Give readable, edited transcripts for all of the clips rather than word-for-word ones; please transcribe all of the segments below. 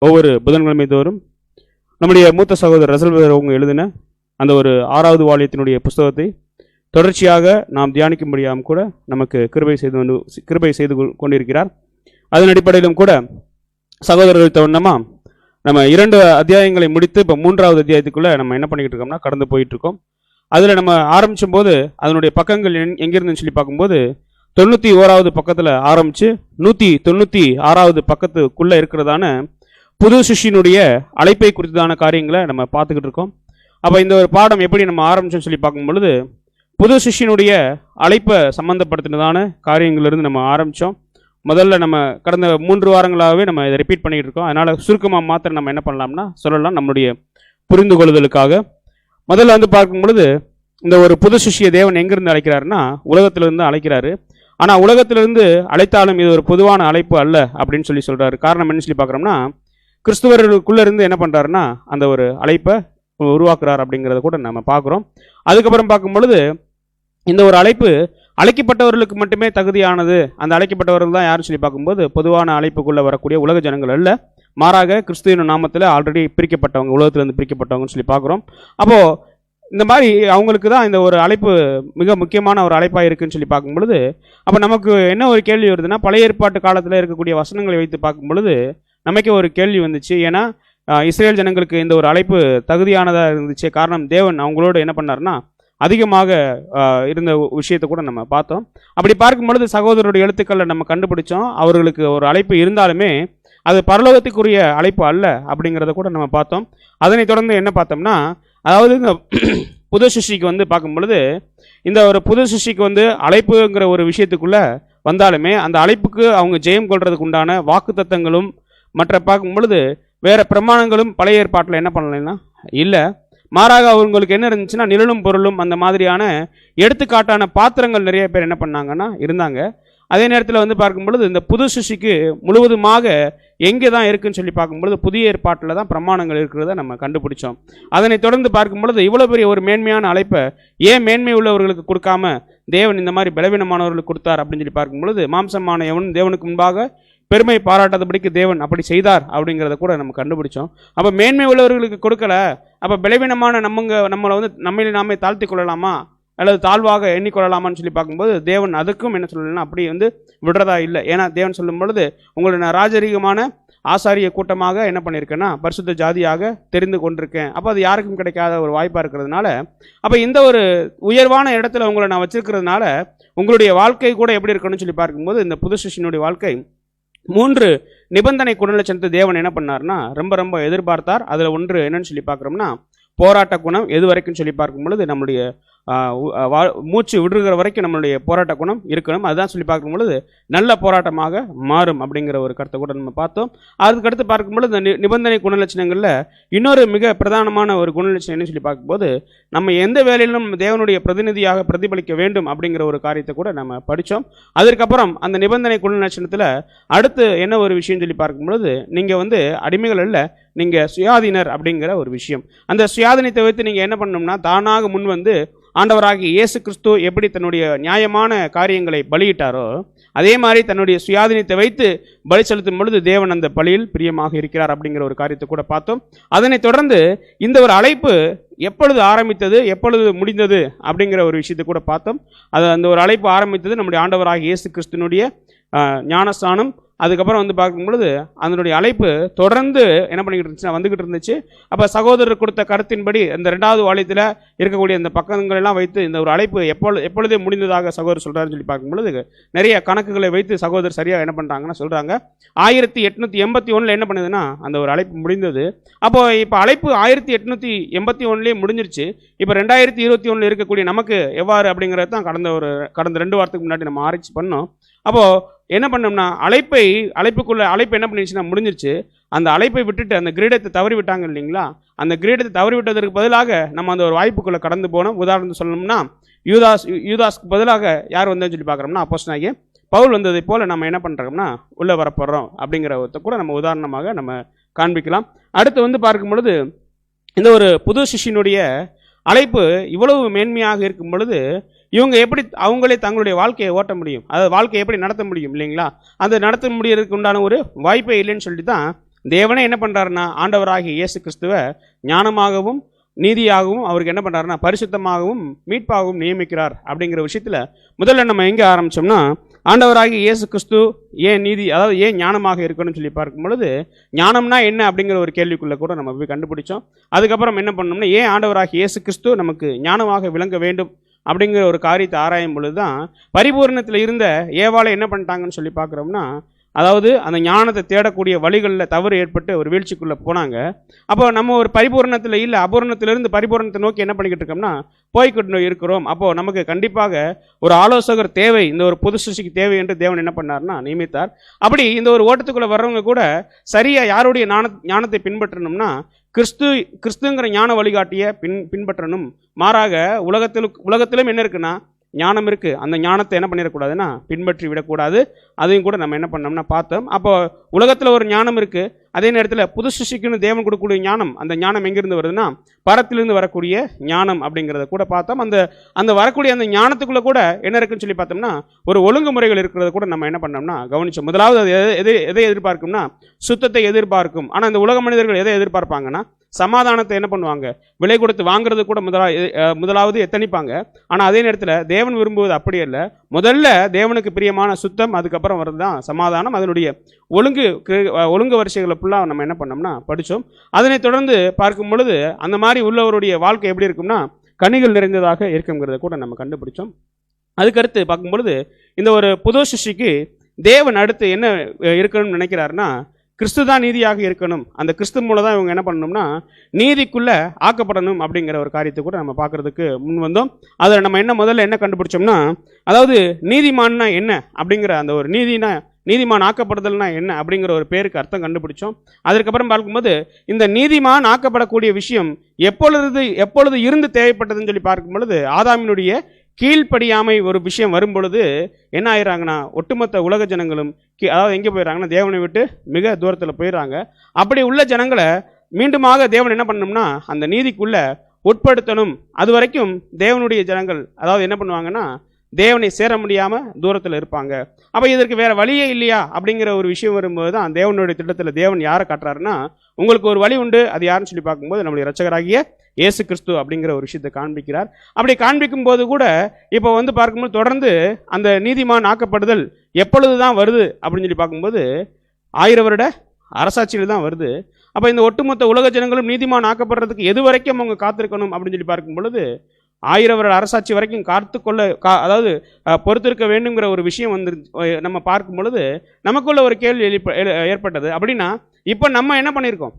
ஒவ்வொரு புதன்கிழமை தோறும் நம்முடைய மூத்த சகோதரர் ரசல் அவங்க எழுதின அந்த ஒரு 6வது வால்யத்தினுடைய புஸ்தகத்தை தொடர்ச்சியாக நாம் தியானிக்கும்படியாகவும் கூட நமக்கு கிருபை செய்து கொண்டிருக்கிறார். அதன் அடிப்படையிலும் கூட சகோதரர்கள் தவணமா நம்ம 2 அத்தியாயங்களை முடித்து இப்போ 3வது அத்தியாயத்துக்குள்ளே நம்ம என்ன பண்ணிக்கிட்டு இருக்கோம்னா கடந்து போயிட்டுருக்கோம். அதில் நம்ம ஆரம்பிச்சும் போது அதனுடைய பக்கங்கள் எங்கிருந்துன்னு சொல்லி பார்க்கும்போது 91வது பக்கத்தில் ஆரம்பித்து 196வது பக்கத்துக்குள்ளே இருக்கிறதான புது சிஷ்யனுடைய அழைப்பை குறித்ததான காரியங்களை நம்ம பார்த்துக்கிட்டு இருக்கோம். அப்போ இந்த ஒரு பாடம் எப்படி நம்ம ஆரம்பிச்சோன்னு சொல்லி பார்க்கும் பொழுது புது சிஷ்யனுடைய அழைப்பை சம்மந்தப்படுத்தினதான காரியங்களிலிருந்து நம்ம ஆரம்பித்தோம். முதல்ல நம்ம கடந்த 3 வாரங்களாகவே நம்ம இதை ரிப்பீட் பண்ணிகிட்டு இருக்கோம். அதனால் சுருக்கமாக மாத்திரம் நம்ம என்ன பண்ணலாம்னா சொல்லலாம் நம்மளுடைய புரிந்து கொள்ளுதலுக்காக. முதல்ல வந்து பார்க்கும் பொழுது இந்த ஒரு புது சிஷ்ய தேவன் எங்கிருந்து அழைக்கிறாருன்னா உலகத்திலிருந்து அழைக்கிறாரு. ஆனால் உலகத்திலிருந்து அழைத்தாலும் இது ஒரு பொதுவான அழைப்பு அல்ல அப்படின்னு சொல்லி சொல்கிறாரு. காரணம் என்ன சொல்லி பார்க்குறோம்னா கிறிஸ்துவர்களுக்குள்ளே இருந்து என்ன பண்ணுறாருன்னா அந்த ஒரு அழைப்பை உருவாக்குறார் அப்படிங்கிறத கூட நம்ம பார்க்குறோம். அதுக்கப்புறம் பார்க்கும் பொழுது இந்த ஒரு அழைப்பு அழைக்கப்பட்டவர்களுக்கு மட்டுமே தகுதியானது. அந்த அழைக்கப்பட்டவர்கள் தான் யாருன்னு சொல்லி பார்க்கும்போது பொதுவான அழைப்புக்குள்ளே வரக்கூடிய உலக ஜனங்கள் அல்ல, மாறாக கிறிஸ்துவின் நாமத்தில் ஆல்ரெடி பிரிக்கப்பட்டவங்க, உலகத்திலிருந்து பிரிக்கப்பட்டவங்கன்னு சொல்லி பார்க்குறோம். அப்போது இந்த மாதிரி அவங்களுக்கு தான் இந்த ஒரு அழைப்பு மிக முக்கியமான ஒரு அழைப்பாக இருக்குன்னு சொல்லி பார்க்கும் பொழுது அப்போ நமக்கு என்ன ஒரு கேள்வி வருதுன்னா பழைய ஏற்பாட்டு காலத்தில் இருக்கக்கூடிய வசனங்களை வைத்து பார்க்கும் பொழுது நமக்கே ஒரு கேள்வி வந்துச்சு. ஏன்னா இஸ்ரேல் ஜனங்களுக்கு இந்த ஒரு அழைப்பு தகுதியானதாக இருந்துச்சு. காரணம் தேவன் அவங்களோட என்ன பண்ணார்னா அதிகமாக இருந்த விஷயத்தை கூட நம்ம பார்த்தோம். அப்படி பார்க்கும் பொழுது சகோதரருடைய எழுத்துக்களில் நம்ம கண்டுபிடிச்சோம் அவர்களுக்கு ஒரு அழைப்பு இருந்தாலுமே அது பரலோகத்துக்குரிய அழைப்பு அல்ல அப்படிங்கிறத கூட நம்ம பார்த்தோம். அதனை தொடர்ந்து என்ன பார்த்தோம்னா அதாவது இந்த புது சிஷ்டிக்கு வந்து பார்க்கும் பொழுது இந்த ஒரு புது சிஷ்டிக்கு வந்து அழைப்புங்கிற ஒரு விஷயத்துக்குள்ளே வந்தாலுமே அந்த அழைப்புக்கு அவங்க ஜெயம் கொள்றதுக்கு உண்டான வாக்கு தத்தங்களும் மற்ற பார்க்கும் பொழுது வேறு பிரமாணங்களும் பழைய ஏற்பாட்டில் என்ன பண்ணலைன்னா இல்லை. மாறாக அவங்களுக்கு என்ன இருந்துச்சுன்னா நிழலும் பொருளும் அந்த மாதிரியான எடுத்துக்காட்டான பாத்திரங்கள் நிறைய பேர் என்ன பண்ணாங்கன்னா இருந்தாங்க. அதே நேரத்தில் வந்து பார்க்கும் பொழுது இந்த புது சிஷ்டிக்கு முழுவதுமாக எங்கே தான் இருக்குன்னு சொல்லி பார்க்கும்பொழுது புதிய ஏற்பாட்டில் தான் பிரமாணங்கள் இருக்கிறத நம்ம கண்டுபிடிச்சோம். அதனை தொடர்ந்து பார்க்கும் பொழுது இவ்வளோ பெரிய ஒரு மேன்மையான அழைப்பை ஏன் மேன்மை உள்ளவர்களுக்கு கொடுக்காம தேவன் இந்த மாதிரி பலவீனமானவர்களுக்கு கொடுத்தார் அப்படின்னு சொல்லி பார்க்கும் பொழுது மாம்சமான எவன் தேவனுக்கு முன்பாக பெருமை பாராட்டாதபடிக்கு தேவன் அப்படி செய்தார் அப்படிங்கிறத கூட நம்ம கண்டுபிடிச்சோம். அப்போ மேன்மை உள்ளவர்களுக்கு கொடுக்கல, அப்போ பலவீனமான நம்மளை வந்து நம்மளை நாமே தாழ்த்தி கொள்ளலாமா அல்லது தாழ்வாக எண்ணிக்கொள்ளலாமான்னு சொல்லி பார்க்கும்போது தேவன் அதுக்கும் என்ன சொல்லலைன்னா அப்படி வந்து விடுறதா இல்லை. ஏன்னா தேவன் சொல்லும் பொழுது உங்களை நான் ராஜரீகமான ஆசாரிய கூட்டமாக என்ன பண்ணியிருக்கேன்னா பரிசுத்த ஜாதியாக தெரிந்து கொண்டிருக்கேன். அப்போ அது யாருக்கும் கிடைக்காத ஒரு வாய்ப்பாக இருக்கிறதுனால அப்போ இந்த ஒரு உயர்வான இடத்துல உங்களை நான் வச்சிருக்கிறதுனால உங்களுடைய வாழ்க்கை கூட எப்படி இருக்கணும்னு சொல்லி பார்க்கும்போது இந்த புது சிஷ்யனுடைய வாழ்க்கை 3 நிபந்தனை குணலட்சணத்தை தேவன் என்ன பண்ணார்னா ரொம்ப ரொம்ப எதிர்பார்த்தார். அதில் ஒன்று என்னன்னு சொல்லி பார்க்குறோம்னா போராட்ட குணம். எது வரைக்கும் சொல்லி பார்க்கும் பொழுது நம்முடைய மூச்சு விடுகிற வரைக்கும் நம்மளுடைய போராட்ட குணம் இருக்கணும். அதுதான் சொல்லி பார்க்கும் பொழுது நல்ல போராட்டமாக மாறும் அப்படிங்கிற ஒரு கருத்தை கூட நம்ம பார்த்தோம். அதுக்கடுத்து பார்க்கும் பொழுது இந்த நிபந்தனை குணலட்சணங்களில் இன்னொரு மிக பிரதானமான ஒரு குணலட்சணம் என்ன சொல்லி பார்க்கும்போது நம்ம எந்த வேலையிலும் தேவனுடைய பிரதிநிதியாக பிரதிபலிக்க வேண்டும் அப்படிங்கிற ஒரு காரியத்தை கூட நம்ம படித்தோம். அதற்கப்புறம் அந்த நிபந்தனை குணலட்சணத்தில் அடுத்து என்ன ஒரு விஷயம் சொல்லி பார்க்கும் பொழுது நீங்கள் வந்து அடிமைகள் அல்ல, நீங்கள் சுயாதீனர் அப்படிங்கிற ஒரு விஷயம். அந்த சுயாதீனத்தை வைத்து நீங்கள் என்ன பண்ணணும்னா தானாக முன் வந்து ஆண்டவராகி இயேசு கிறிஸ்து எப்படி தன்னுடைய நியாயமான காரியங்களை பலியிட்டாரோ அதே மாதிரி தன்னுடைய சுயாதீனத்தை வைத்து பலி செலுத்தும் பொழுது தேவன் அந்த பலியில் பிரியமாக இருக்கிறார் அப்படிங்கிற ஒரு காரியத்தை கூட பார்த்தோம். அதனைத் தொடர்ந்து இந்த ஒரு அழைப்பு எப்பொழுது ஆரம்பித்தது எப்பொழுது முடிந்தது அப்படிங்கிற ஒரு விஷயத்தை கூட பார்த்தோம். அது அந்த ஒரு அழைப்பு ஆரம்பித்தது நம்முடைய ஆண்டவராகிய இயேசு கிறிஸ்துனுடைய ஞானஸ்தானம். அதுக்கப்புறம் வந்து பார்க்கும் பொழுது அதனுடைய அழைப்பு தொடர்ந்து என்ன பண்ணிக்கிட்டு இருந்துச்சுன்னா வந்துக்கிட்டு இருந்துச்சு. அப்போ சகோதரர் கொடுத்த கருத்தின்படி இந்த 2வது வால்யத்தில் இருக்கக்கூடிய இந்த பக்கங்கள் எல்லாம் வைத்து இந்த ஒரு அழைப்பு எப்பொழுதே முடிந்ததாக சகோதரர் சொல்கிறாருன்னு சொல்லி பார்க்கும் பொழுது நிறைய கணக்குகளை வைத்து சகோதரர் சரியாக என்ன பண்ணுறாங்கன்னா சொல்கிறாங்க 1881 என்ன பண்ணுதுன்னா அந்த ஒரு அழைப்பு முடிந்தது. அப்போ இப்போ அழைப்பு 1881 முடிஞ்சிருச்சு. இப்போ 2021 இருக்கக்கூடிய நமக்கு எவ்வாறு அப்படிங்கிறது தான் கடந்த 2 வாரத்துக்கு முன்னாடி நம்ம ஆராய்ச்சி பண்ணோம். அப்போது என்ன பண்ணோம்னா அழைப்பு என்ன பண்ணிடுச்சுன்னா முடிஞ்சிருச்சு. அந்த அழைப்பை விட்டுட்டு அந்த கிரீடத்தை தவறி விட்டாங்க இல்லைங்களா, அந்த கிரீடத்தை தவறி விட்டதற்கு பதிலாக நம்ம அந்த ஒரு வாய்ப்புக்குள்ளே கடந்து போனோம். உதாரணத்துக்கு சொல்லணும்னா யூதாஸ்க்கு பதிலாக யார் வந்தேன்னு சொல்லி பார்க்குறோம்னா அப்போஸ்தலனாகிய பவுல் வந்ததை போல் நம்ம என்ன பண்ணுறோம்னா உள்ளே வரப்போகிறோம் அப்படிங்கிறத கூட நம்ம உதாரணமாக நம்ம காண்பிக்கலாம். அடுத்து வந்து பார்க்கும் பொழுது இந்த ஒரு புது சிஷ்யனுடைய அழைப்பு இவ்வளவு மேன்மையாக இருக்கும் பொழுது இவங்க எப்படி அவங்களே தங்களுடைய வாழ்க்கையை ஓட்ட முடியும், அதாவது வாழ்க்கையை எப்படி நடத்த முடியும் இல்லைங்களா, அந்த நடத்த முடியறதுக்கு உண்டான ஒரு வாய்ப்பே இல்லைன்னு சொல்லிட்டு தான் தேவனே என்ன பண்ணுறாருன்னா ஆண்டவராகிய இயேசு கிறிஸ்துவை ஞானமாகவும் நீதியாகவும் அவருக்கு என்ன பண்ணுறாருன்னா பரிசுத்தமாகவும் மீட்பாகவும் நியமிக்கிறார் அப்படிங்கிற விஷயத்தில் முதல்ல நம்ம எங்கே ஆரம்பித்தோம்னா, ஆண்டவராகிய இயேசு கிறிஸ்து ஏன் நீதி, அதாவது ஏன் ஞானமாக இருக்கணும்னு சொல்லி பார்க்கும் பொழுது, ஞானம்னா என்ன அப்படிங்கிற ஒரு கேள்விக்குள்ளே கூட நம்ம போய் கண்டுபிடிச்சோம். அதுக்கப்புறம் என்ன பண்ணோம்னா, ஏன் ஆண்டவராகிய இயேசு கிறிஸ்து நமக்கு ஞானமாக விளங்க வேண்டும் அப்படிங்கிற ஒரு காரியத்தை ஆராயும் பொழுது தான் பரிபூரணத்தில் இருந்த ஏவாளை என்ன பண்ணிட்டாங்கன்னு சொல்லி பார்க்குறோம்னா, அதாவது அந்த ஞானத்தை தேடக்கூடிய வழிகளில் தவறு ஏற்பட்டு ஒரு வீழ்ச்சிக்குள்ளே போனாங்க. அப்போ நம்ம ஒரு பரிபூரணத்தில் இல்லை, அபூரணத்திலிருந்து பரிபூரணத்தை நோக்கி என்ன பண்ணிக்கிட்டு இருக்கோம்னா போய்கிட்டு இருக்கிறோம். அப்போது நமக்கு கண்டிப்பாக ஒரு ஆலோசகர் தேவை, இந்த ஒரு புது சிருஷ்டிக்கு தேவை என்று தேவன் என்ன பண்ணார்னா நியமித்தார். அப்படி இந்த ஒரு ஓட்டத்துக்குள்ளே வர்றவங்க கூட சரியாக யாருடைய ஞானத்தை பின்பற்றணும்னா கிறிஸ்துங்கிற ஞான வழிகாட்டியை பின்பற்றணும். மாறாக உலகத்திலும் என்ன இருக்குன்னா ஞானம் இருக்குது, அந்த ஞானத்தை என்ன பண்ணிடக்கூடாதுன்னா பின்பற்றி விடக்கூடாது. அதையும் கூட நம்ம என்ன பண்ணோம்னா பார்த்தோம். அப்போ உலகத்தில் ஒரு ஞானம் இருக்குது, அதே நேரத்தில் புது சிருஷ்டிக்குன்னு தேவன் கொடுக்கக்கூடிய ஞானம், அந்த ஞானம் எங்கேருந்து வருதுன்னா பரத்திலிருந்து வரக்கூடிய ஞானம் அப்படிங்கிறத கூட பார்த்தோம். அந்த வரக்கூடிய அந்த ஞானத்துக்குள்ளே கூட என்ன இருக்குன்னு சொல்லி பார்த்தோம்னா ஒரு ஒழுங்குமுறைகள் இருக்கிறத கூட நம்ம என்ன பண்ணோம்னா கவனிச்சோம். முதலாவது அது எதை எதிர்பார்க்கும்னா சுத்தத்தை எதிர்பார்க்கும். ஆனால் இந்த உலக மனிதர்கள் எதை எதிர்பார்ப்பாங்கன்னா சமாதானத்தை என்ன பண்ணுவாங்க, விலை கொடுத்து வாங்குறது கூட முதலாவது எத்தனிப்பாங்க. ஆனால் அதே நேரத்தில் தேவன் விரும்புவது அப்படி இல்லை. முதல்ல தேவனுக்கு பிரியமான சுத்தம், அதுக்கப்புறம் வருது தான் சமாதானம். அதனுடைய ஒழுங்கு வரிசைகளை ஃபுல்லாக நம்ம என்ன பண்ணோம்னா படித்தோம். அதனை தொடர்ந்து பார்க்கும் பொழுது அந்த மாதிரி உள்ளவருடைய வாழ்க்கை எப்படி இருக்கும்னா கனிகள் நிறைந்ததாக இருக்குங்கிறத கூட நம்ம கண்டுபிடிச்சோம். அதுக்கடுத்து பார்க்கும் பொழுது இந்த ஒரு புது சிருஷ்டிக்கு தேவன் அடுத்து என்ன இருக்கணும்னு நினைக்கிறாருன்னா கிறிஸ்து தான் நீதியாக இருக்கணும். அந்த கிறிஸ்து மூலம் தான் இவங்க என்ன பண்ணணும்னா நீதிக்குள்ளே ஆக்கப்படணும் அப்படிங்கிற ஒரு காரியத்தை கூட நம்ம பார்க்குறதுக்கு முன் வந்தோம். அதில் நம்ம முதல்ல என்ன கண்டுபிடிச்சோம்னா, அதாவது நீதிமான்னா என்ன அப்படிங்கிற அந்த ஒரு நீதிமான் ஆக்கப்படுதல்னா என்ன அப்படிங்கிற ஒரு பேருக்கு அர்த்தம் கண்டுபிடிச்சோம். அதுக்கப்புறம் பார்க்கும்போது இந்த நீதிமான் ஆக்கப்படக்கூடிய விஷயம் எப்பொழுது இருந்து தேவைப்பட்டதுன்னு சொல்லி பார்க்கும் பொழுது ஆதாமினுடைய கீழ்ப்படியாமை ஒரு விஷயம் வரும் பொழுது என்ன ஆயிடுறாங்கன்னா ஒட்டுமொத்த உலக ஜனங்களும் அதாவது எங்கே போயிடறாங்கன்னா தேவனை விட்டு மிக தூரத்தில் போயிடுறாங்க. அப்படி உள்ள ஜனங்களை மீண்டுமாக தேவன் என்ன பண்ணணும்னா அந்த நீதிக்குள்ளே உட்படுத்தணும். அது வரைக்கும் தேவனுடைய ஜனங்கள் அதாவது என்ன பண்ணுவாங்கன்னா தேவனை சேர முடியாமல் தூரத்தில் இருப்பாங்க. அப்போ இதற்கு வேறு வழியே இல்லையா அப்படிங்கிற ஒரு விஷயம் வரும்போது தான் தேவனுடைய திட்டத்தில் தேவன் யாரை காட்டுறாருன்னா உங்களுக்கு ஒரு வழி உண்டு. அது யாருன்னு சொல்லி பார்க்கும்போது நம்முடைய இரட்சகராகிய இயேசு கிறிஸ்து அப்படிங்கிற ஒரு விஷயத்தை காண்பிக்கிறார். அப்படி காண்பிக்கும் போது கூட இப்போ பார்க்கும்போது தொடர்ந்து அந்த நீதிமான் ஆக்கப்படுதல் எப்பொழுது தான் வருது அப்படின்னு சொல்லி பார்க்கும்போது 1000 வருட அரசாட்சியில் தான் வருது. அப்போ இந்த ஒட்டுமொத்த உலக ஜனங்களும் நீதிமான் ஆக்கப்படுறதுக்கு எது வரைக்கும் அவங்க காத்திருக்கணும் அப்படின்னு சொல்லி பார்க்கும் பொழுது 1000 வருட அரசாட்சி வரைக்கும் அதாவது பொறுத்திருக்க வேண்டுங்கிற ஒரு விஷயம் நம்ம பார்க்கும் பொழுது நமக்குள்ள ஒரு கேள்வி ஏற்பட்டது. அப்படின்னா இப்போ நம்ம என்ன பண்ணியிருக்கோம்,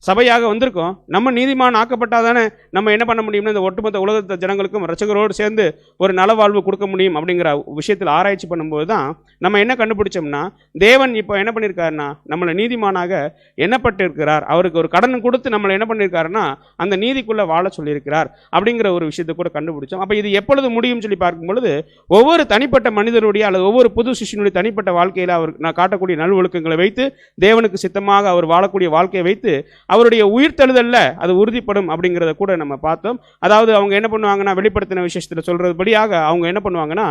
சபையாக வந்திருக்கோம். நம்ம நீதிமான் ஆக்கப்பட்டாதானே நம்ம என்ன பண்ண முடியும்னா இந்த ஒட்டுமொத்த உலகத்த ஜனங்களுக்கும் இரட்சகரோடு சேர்ந்து ஒரு நலவாழ்வு கொடுக்க முடியும் அப்படிங்கிற விஷயத்தில் ஆராய்ச்சி பண்ணும்போது தான் நம்ம என்ன கண்டுபிடிச்சோம்னா தேவன் இப்போ என்ன பண்ணியிருக்காருன்னா நம்மளை நீதிமானாக எண்ணப்பட்டிருக்கிறார். அவருக்கு ஒரு கடன் கொடுத்து நம்மளை என்ன பண்ணியிருக்காருன்னா அந்த நீதிக்குள்ளே வாழ சொல்லியிருக்கிறார் அப்படிங்கிற ஒரு விஷயத்தை கூட கண்டுபிடிச்சோம். அப்போ இது எப்பொழுது முடியும் சொல்லி பார்க்கும் பொழுது ஒவ்வொரு தனிப்பட்ட மனிதனுடைய அல்லது ஒவ்வொரு புது சிஷ்யனுடைய தனிப்பட்ட வாழ்க்கையில் அவர் நான் காட்டக்கூடிய நல்வொழுக்கங்களை வைத்து தேவனுக்கு சித்தமாக அவர் வாழக்கூடிய வாழ்க்கையை வைத்து அவருடைய உயிர்த்தெழுதல்ல அது உறுதிப்படும் அப்படிங்கிறத கூட நம்ம பார்த்தோம். அதாவது அவங்க என்ன பண்ணுவாங்கன்னா வெளிப்படுத்தின விசேஷத்தில் சொல்றதுபடியாக அவங்க என்ன பண்ணுவாங்கன்னா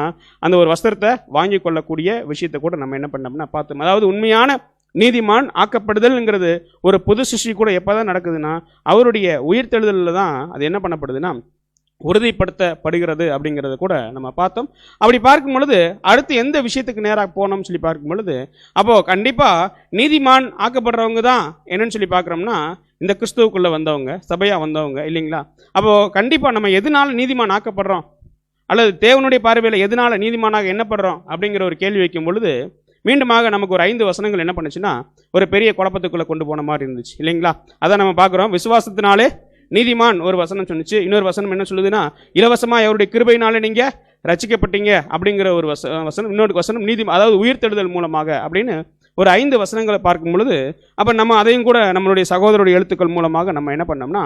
அந்த ஒரு வஸ்திரத்தை வாங்கி கொள்ளக்கூடிய விஷயத்தை கூட நம்ம என்ன பண்ணோம்னா பார்த்தோம். அதாவது உண்மையான நீதிமான் ஆக்கப்படுதல்ங்கிறது ஒரு புது சிருஷ்டி கூட எப்போதான் நடக்குதுன்னா அவருடைய உயிர்த்தெழுதலில் தான் அது என்ன பண்ணப்படுதுன்னா உறுதிப்படுத்தப்படுகிறது அப்படிங்கிறத கூட நம்ம பார்த்தோம். அப்படி பார்க்கும் பொழுது அடுத்து எந்த விஷயத்துக்கு நேராக போனோம்னு சொல்லி பார்க்கும் பொழுது அப்போது கண்டிப்பாக நீதிமான் ஆக்கப்படுறவங்க தான் என்னன்னு சொல்லி பார்க்குறோம்னா இந்த கிறிஸ்துவுக்குள்ளே வந்தவங்க, சபையாக வந்தவங்க இல்லைங்களா. அப்போது கண்டிப்பாக நம்ம எதனால நீதிமான் ஆக்கப்படுறோம் அல்லது தேவனுடைய பார்வையில் எதனால நீதிமானாக எண்ணப்படுறோம் அப்படிங்கிற ஒரு கேள்வி வைக்கும் பொழுது மீண்டுமாக நமக்கு ஒரு 5 வசனங்கள் என்ன பண்ணுச்சுன்னா ஒரு பெரிய குழப்பத்துக்குள்ளே கொண்டு போன மாதிரி இருந்துச்சு இல்லைங்களா. அதை நம்ம பார்க்குறோம். விசுவாசத்தினாலே நீதிமான் ஒரு வசனம் சொன்னிச்சு, இன்னொரு வசனம் என்ன சொல்லுதுன்னா இலவசமாக அவருடைய கிருபையினாலே நீங்கள் ரட்சிக்கப்பட்டீங்க அப்படிங்கிற ஒரு வசனம், இன்னொரு வசனம் அதாவது உயிர்த்தெழுதல் மூலமாக அப்படின்னு ஒரு 5 வசனங்களை பார்க்கும் பொழுது அப்போ நம்ம அதையும் கூட நம்மளுடைய சகோதரருடைய எழுத்துக்கள் மூலமாக நம்ம என்ன பண்ணோம்னா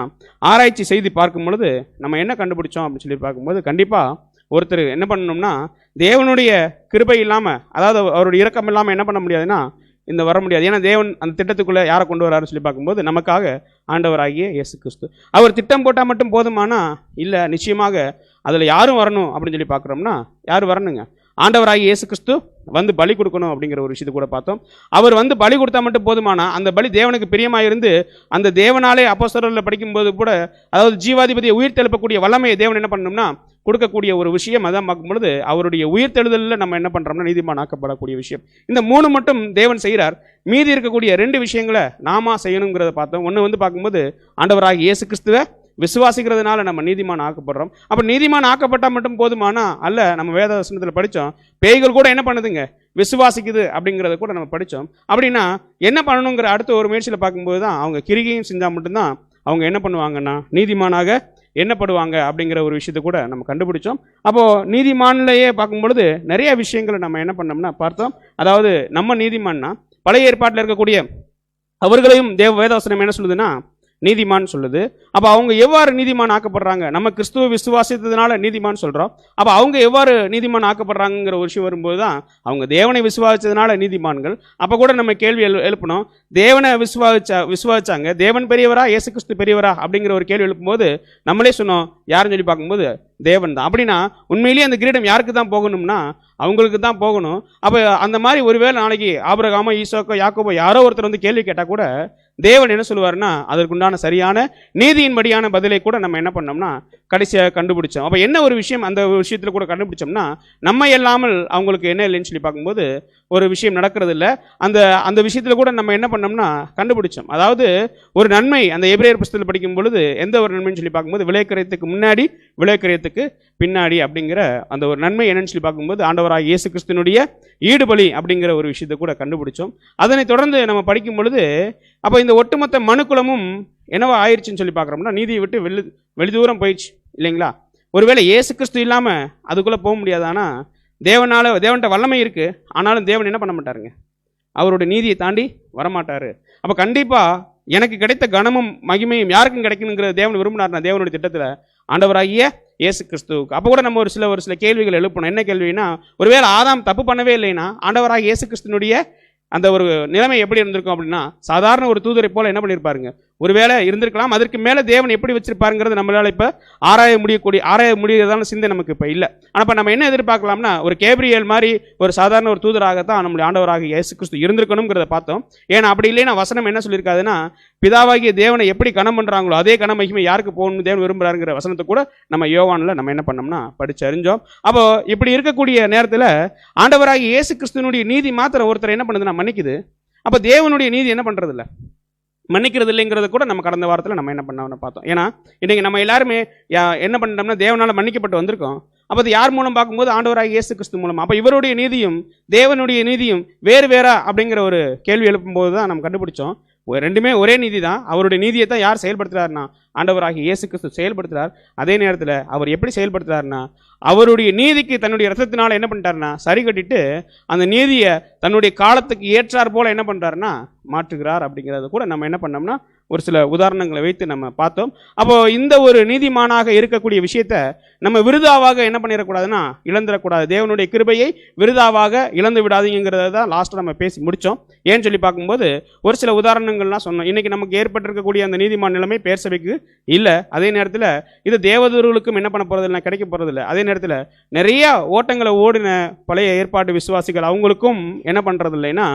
ஆராய்ச்சி செய்து பார்க்கும் பொழுது நம்ம என்ன கண்டுபிடிச்சோம் அப்படின்னு சொல்லி பார்க்கும்போது கண்டிப்பாக ஒருத்தர் என்ன பண்ணணும்னா தேவனுடைய கிருபை இல்லாமல் அதாவது அவருடைய இரக்கம் இல்லாமல் என்ன பண்ண முடியாதுன்னா இந்த வர முடியாது. ஏன்னா தேவன் அந்த திட்டத்துக்குள்ளே யாரை கொண்டு வராருன்னு சொல்லி பார்க்கும்போது நமக்காக ஆண்டவராகிய இயேசு கிறிஸ்து. அவர் திட்டம் போட்டால் மட்டும் போதுமானா இல்லை, நிச்சயமாக அதில் யாரும் வரணும் அப்படின்னு சொல்லி பார்க்குறோம்னா யார் வரணுங்க, ஆண்டவராகிய இயேசு கிறிஸ்து வந்து பலி கொடுக்கணும் அப்படிங்கிற ஒரு விஷயத்தை கூட பார்த்தோம். அவர் வந்து பலி கொடுத்தா மட்டும் போதுமானா அந்த பலி தேவனுக்கு பிரியமாக இருந்து அந்த தேவனாலே அப்போஸ்தலர்ல படிக்கும்போது கூட, அதாவது ஜீவாதிபதியை உயிர் தெழுப்பக்கூடிய வல்லமையை தேவன் என்ன பண்ணணும்னா கொடுக்கக்கூடிய ஒரு விஷயம். அதான் பார்க்கும்பொழுது அவருடைய உயிர் தெழுதலில் நம்ம என்ன பண்ணுறோம்னா நீதிமான் ஆக்கப்படக்கூடிய விஷயம். இந்த 3 மட்டும் தேவன் செய்கிறார். மீதி இருக்கக்கூடிய 2 விஷயங்களை நாம செய்யணுங்கிறத பார்த்தோம். ஒன்று வந்து பார்க்கும்போது ஆண்டவராகிய இயேசு கிறிஸ்துவை விசுவாசிக்கிறதுனால நம்ம நீதிமான் ஆக்கப்படுறோம். அப்போ நீதிமான் ஆக்கப்பட்டால் மட்டும் போதுமானா அல்ல. நம்ம வேத வசனத்தில் படித்தோம், பேய்கள் கூட என்ன பண்ணுதுங்க, விசுவாசிக்குது அப்படிங்கிறத கூட நம்ம படித்தோம். அப்படின்னா என்ன பண்ணணுங்கிற அடுத்த ஒரு முயற்சியில் பார்க்கும்போது தான் அவங்க கிரிகையும் செஞ்சால் மட்டும்தான் அவங்க என்ன பண்ணுவாங்கன்னா நீதிமானாக எண்ணப்படுவாங்க அப்படிங்கிற ஒரு விஷயத்தை கூட நம்ம கண்டுபிடிச்சோம். அப்போது நீதிமான்லையே பார்க்கும்பொழுது நிறைய விஷயங்களை நம்ம என்ன பண்ணோம்னா பார்த்தோம். அதாவது நம்ம நீதிமான்னா பழைய ஏற்பாட்டில் இருக்கக்கூடிய அவர்களையும் வேதவசனம் என்ன சொல்லுதுன்னா நீதிமான் சொல்லுது. அப்போ அவங்க எவ்வாறு நீதிமான் ஆக்கப்படுறாங்க? நம்ம கிறிஸ்துவ விசுவாசித்ததுனால நீதிமான் சொல்கிறோம். அப்போ அவங்க எவ்வாறு நீதிமான் ஆக்கப்படுறாங்கிற ஒரு விஷயம் வரும்போது தான் அவங்க தேவனை விசுவாசித்ததுனால நீதிமான்கள். அப்போ கூட நம்ம கேள்வி எழுப்பணும், தேவனை விசுவாசிச்சாங்க, தேவன் பெரியவரா இயேசு கிறிஸ்து பெரியவரா அப்படிங்கிற ஒரு கேள்வி எழுப்பும்போது நம்மளே சொன்னோம் யாருன்னு சொல்லி பார்க்கும்போது தேவன் தான். அப்படின்னா உண்மையிலேயே அந்த கிரீடம் யாருக்கு தான் போகணும்னா அவங்களுக்கு தான் போகணும். அப்போ அந்த மாதிரி ஒருவேளை நாளைக்கு ஆபிரகாமோ ஈசாக்கோ யாக்கோபோ யாரோ ஒருத்தர் வந்து கேள்வி கேட்டால் கூட தேவன் என்ன சொல்லுவார்னா அதற்குண்டான சரியான நீதியின்படியான பதிலை கூட நம்ம என்ன பண்ணோம்னா கடைசியாக கண்டுபிடிச்சோம். அப்போ என்ன ஒரு விஷயம் அந்த விஷயத்தில் கூட கண்டுபிடிச்சோம்னா நம்ம இல்லாமல் அவங்களுக்கு என்ன இல்லைன்னு சொல்லி பார்க்கும்போது ஒரு விஷயம் நடக்கிறது இல்லை. அந்த விஷயத்தில் கூட நம்ம என்ன பண்ணோம்னா கண்டுபிடிச்சோம். அதாவது ஒரு நன்மை அந்த எபிரேயர் புஸ்தகத்தில் படிக்கும் பொழுது எந்த ஒரு நன்மைன்னு சொல்லி பார்க்கும்போது விளைக்கரியத்துக்கு முன்னாடி விளைக்கரியத்துக்கு பின்னாடி அப்படிங்கிற அந்த ஒரு நன்மை என்னன்னு சொல்லி பார்க்கும்போது ஆண்டவராகிய இயேசு கிறிஸ்துவினுடைய ஈடுபலி அப்படிங்கிற ஒரு விஷயத்தை கூட கண்டுபிடிச்சோம். அதனை தொடர்ந்து நம்ம படிக்கும் பொழுது அப்போ இந்த ஒட்டுமொத்த மனுக்குலமும் என்னவா ஆயிடுச்சுன்னு சொல்லி பார்க்குறோம்னா நீதியை விட்டு வெளி தூரம் போயிடுச்சு இல்லைங்களா. ஒருவேளை இயேசு கிறிஸ்து இல்லாமல் அதுக்குள்ளே போக முடியாது. ஆனால் தேவன்கிட்ட வல்லமை இருக்குது, ஆனாலும் தேவன் என்ன பண்ண மாட்டாருங்க, அவருடைய நீதியை தாண்டி வரமாட்டார். அப்போ கண்டிப்பாக எனக்கு கிடைத்த கனமும் மகிமையும் யாருக்கும் கிடைக்கணுங்கிற தேவன் விரும்பினார்னா தேவனுடைய திட்டத்தில் ஆண்டவராகிய இயேசு கிறிஸ்துவுக்கு. அப்போ கூட நம்ம ஒரு சில கேள்விகள் எழுப்பணும். என்ன கேள்வினா, ஒருவேளை ஆதாம் தப்பு பண்ணவே இல்லைன்னா ஆண்டவராகிய இயேசு கிறிஸ்துனுடைய அந்த ஒரு நிலைமை எப்படி இருந்திருக்கும் அப்படின்னா சாதாரண ஒரு தூதரை போல என்ன பண்ணியிருப்பாருங்க, ஒருவேளை இருந்திருக்கலாம். அதற்கு மேலே தேவன் எப்படி வச்சிருப்பாருங்கிறது நம்மளால இப்போ ஆராய முடியறதான சிந்தை நமக்கு இப்போ இல்லை. ஆனால் இப்போ நம்ம என்ன எதிர்பார்க்கலாம்னா ஒரு கேப்ரியல் மாதிரி ஒரு சாதாரண ஒரு தூதராகத்தான் நம்முடைய ஆண்டவராக இயேசு கிறிஸ்து இருந்திருக்கணுங்கிறத பார்த்தோம். ஏன்னா அப்படி இல்லைன்னா வசனம் என்ன சொல்லியிருக்காதுன்னா பிதாவாகிய தேவனை எப்படி கனம் பண்ணுறாங்களோ அதே கன மகிமை யாருக்கு போகணும்னு தேவன் விரும்புகிறாருங்கிற வசனத்தை கூட நம்ம யோவானில் நம்ம என்ன பண்ணோம்னா படித்து அறிஞ்சோம். அப்போ இப்படி இருக்கக்கூடிய நேரத்தில் ஆண்டவராகிய இயேசு கிறிஸ்துவனுடைய நீதி மாத்திரம் ஒருத்தர் என்ன பண்ணுதுன்னா மன்னிக்குது. அப்போ தேவனுடைய நீதி என்ன பண்ணுறது இல்லை, மன்னிக்கிறது இல்லைங்கிறத கூட நம்ம கடந்த வாரத்தில் நம்ம என்ன பண்ணோம்னு பார்த்தோம். ஏன்னா இன்றைக்கி நம்ம எல்லாருமே என்ன பண்ணிட்டோம்னா தேவனால் மன்னிக்கப்பட்டு வந்திருக்கோம். அப்போ அது யார் மூலம் பார்க்கும்போது ஆண்டவராகிய இயேசு கிறிஸ்து மூலம். அப்போ இவருடைய நீதியும் தேவனுடைய நீதியும் வேறா அப்படிங்கிற ஒரு கேள்வி எழுப்பும்போது தான் நம்ம கண்டுபிடிச்சோம் ரெண்டுமே ஒரே நீதி தான். அவருடைய நீதியை தான் யார் செயல்படுத்துகிறாருன்னா ஆண்டவராகிய இயேசு கிறிஸ்து செயல்படுத்துகிறார். அதே நேரத்தில் அவர் எப்படி செயல்படுத்துகிறாருன்னா அவருடைய நீதிக்கு தன்னுடைய ரத்தத்தினால என்ன பண்ணிட்டாருன்னா சரி கட்டிட்டு அந்த நீதியை தன்னுடைய காலத்துக்கு ஏற்றார் போல என்ன பண்ணுறாருன்னா மாற்றுகிறார். அப்படிங்கிறத கூட நம்ம என்ன பண்ணோம்னா ஒரு சில உதாரணங்களை வைத்து நம்ம பார்த்தோம். அப்போது இந்த ஒரு நீதிமானாக இருக்கக்கூடிய விஷயத்தை நம்ம விருதாவாக என்ன பண்ணிடக்கூடாதுன்னா இழந்துடக்கூடாது. தேவனுடைய கிருபையை விருதாவாக இழந்து விடாதீங்கிறத தான் லாஸ்ட்டாக நம்ம பேசி முடித்தோம். ஏன்னு சொல்லி பார்க்கும்போது ஒரு சில உதாரணங்கள்லாம் சொன்னோம். இன்றைக்கி நமக்கு ஏற்பட்டிருக்கக்கூடிய அந்த நீதிமான் நிலைமை பேர் சபைக்கு இல்லை. அதே நேரத்தில் இது தேவதூர்களுக்கும் என்ன பண்ண போகிறதில்லை, கிடைக்க போகிறதில்லை. அதே நேரத்தில் நிறைய ஓட்டங்களை ஓடின பழைய ஏற்பாட்டு விசுவாசிகள் அவங்களுக்கும் என்ன பண்ணுறது இல்லைன்னா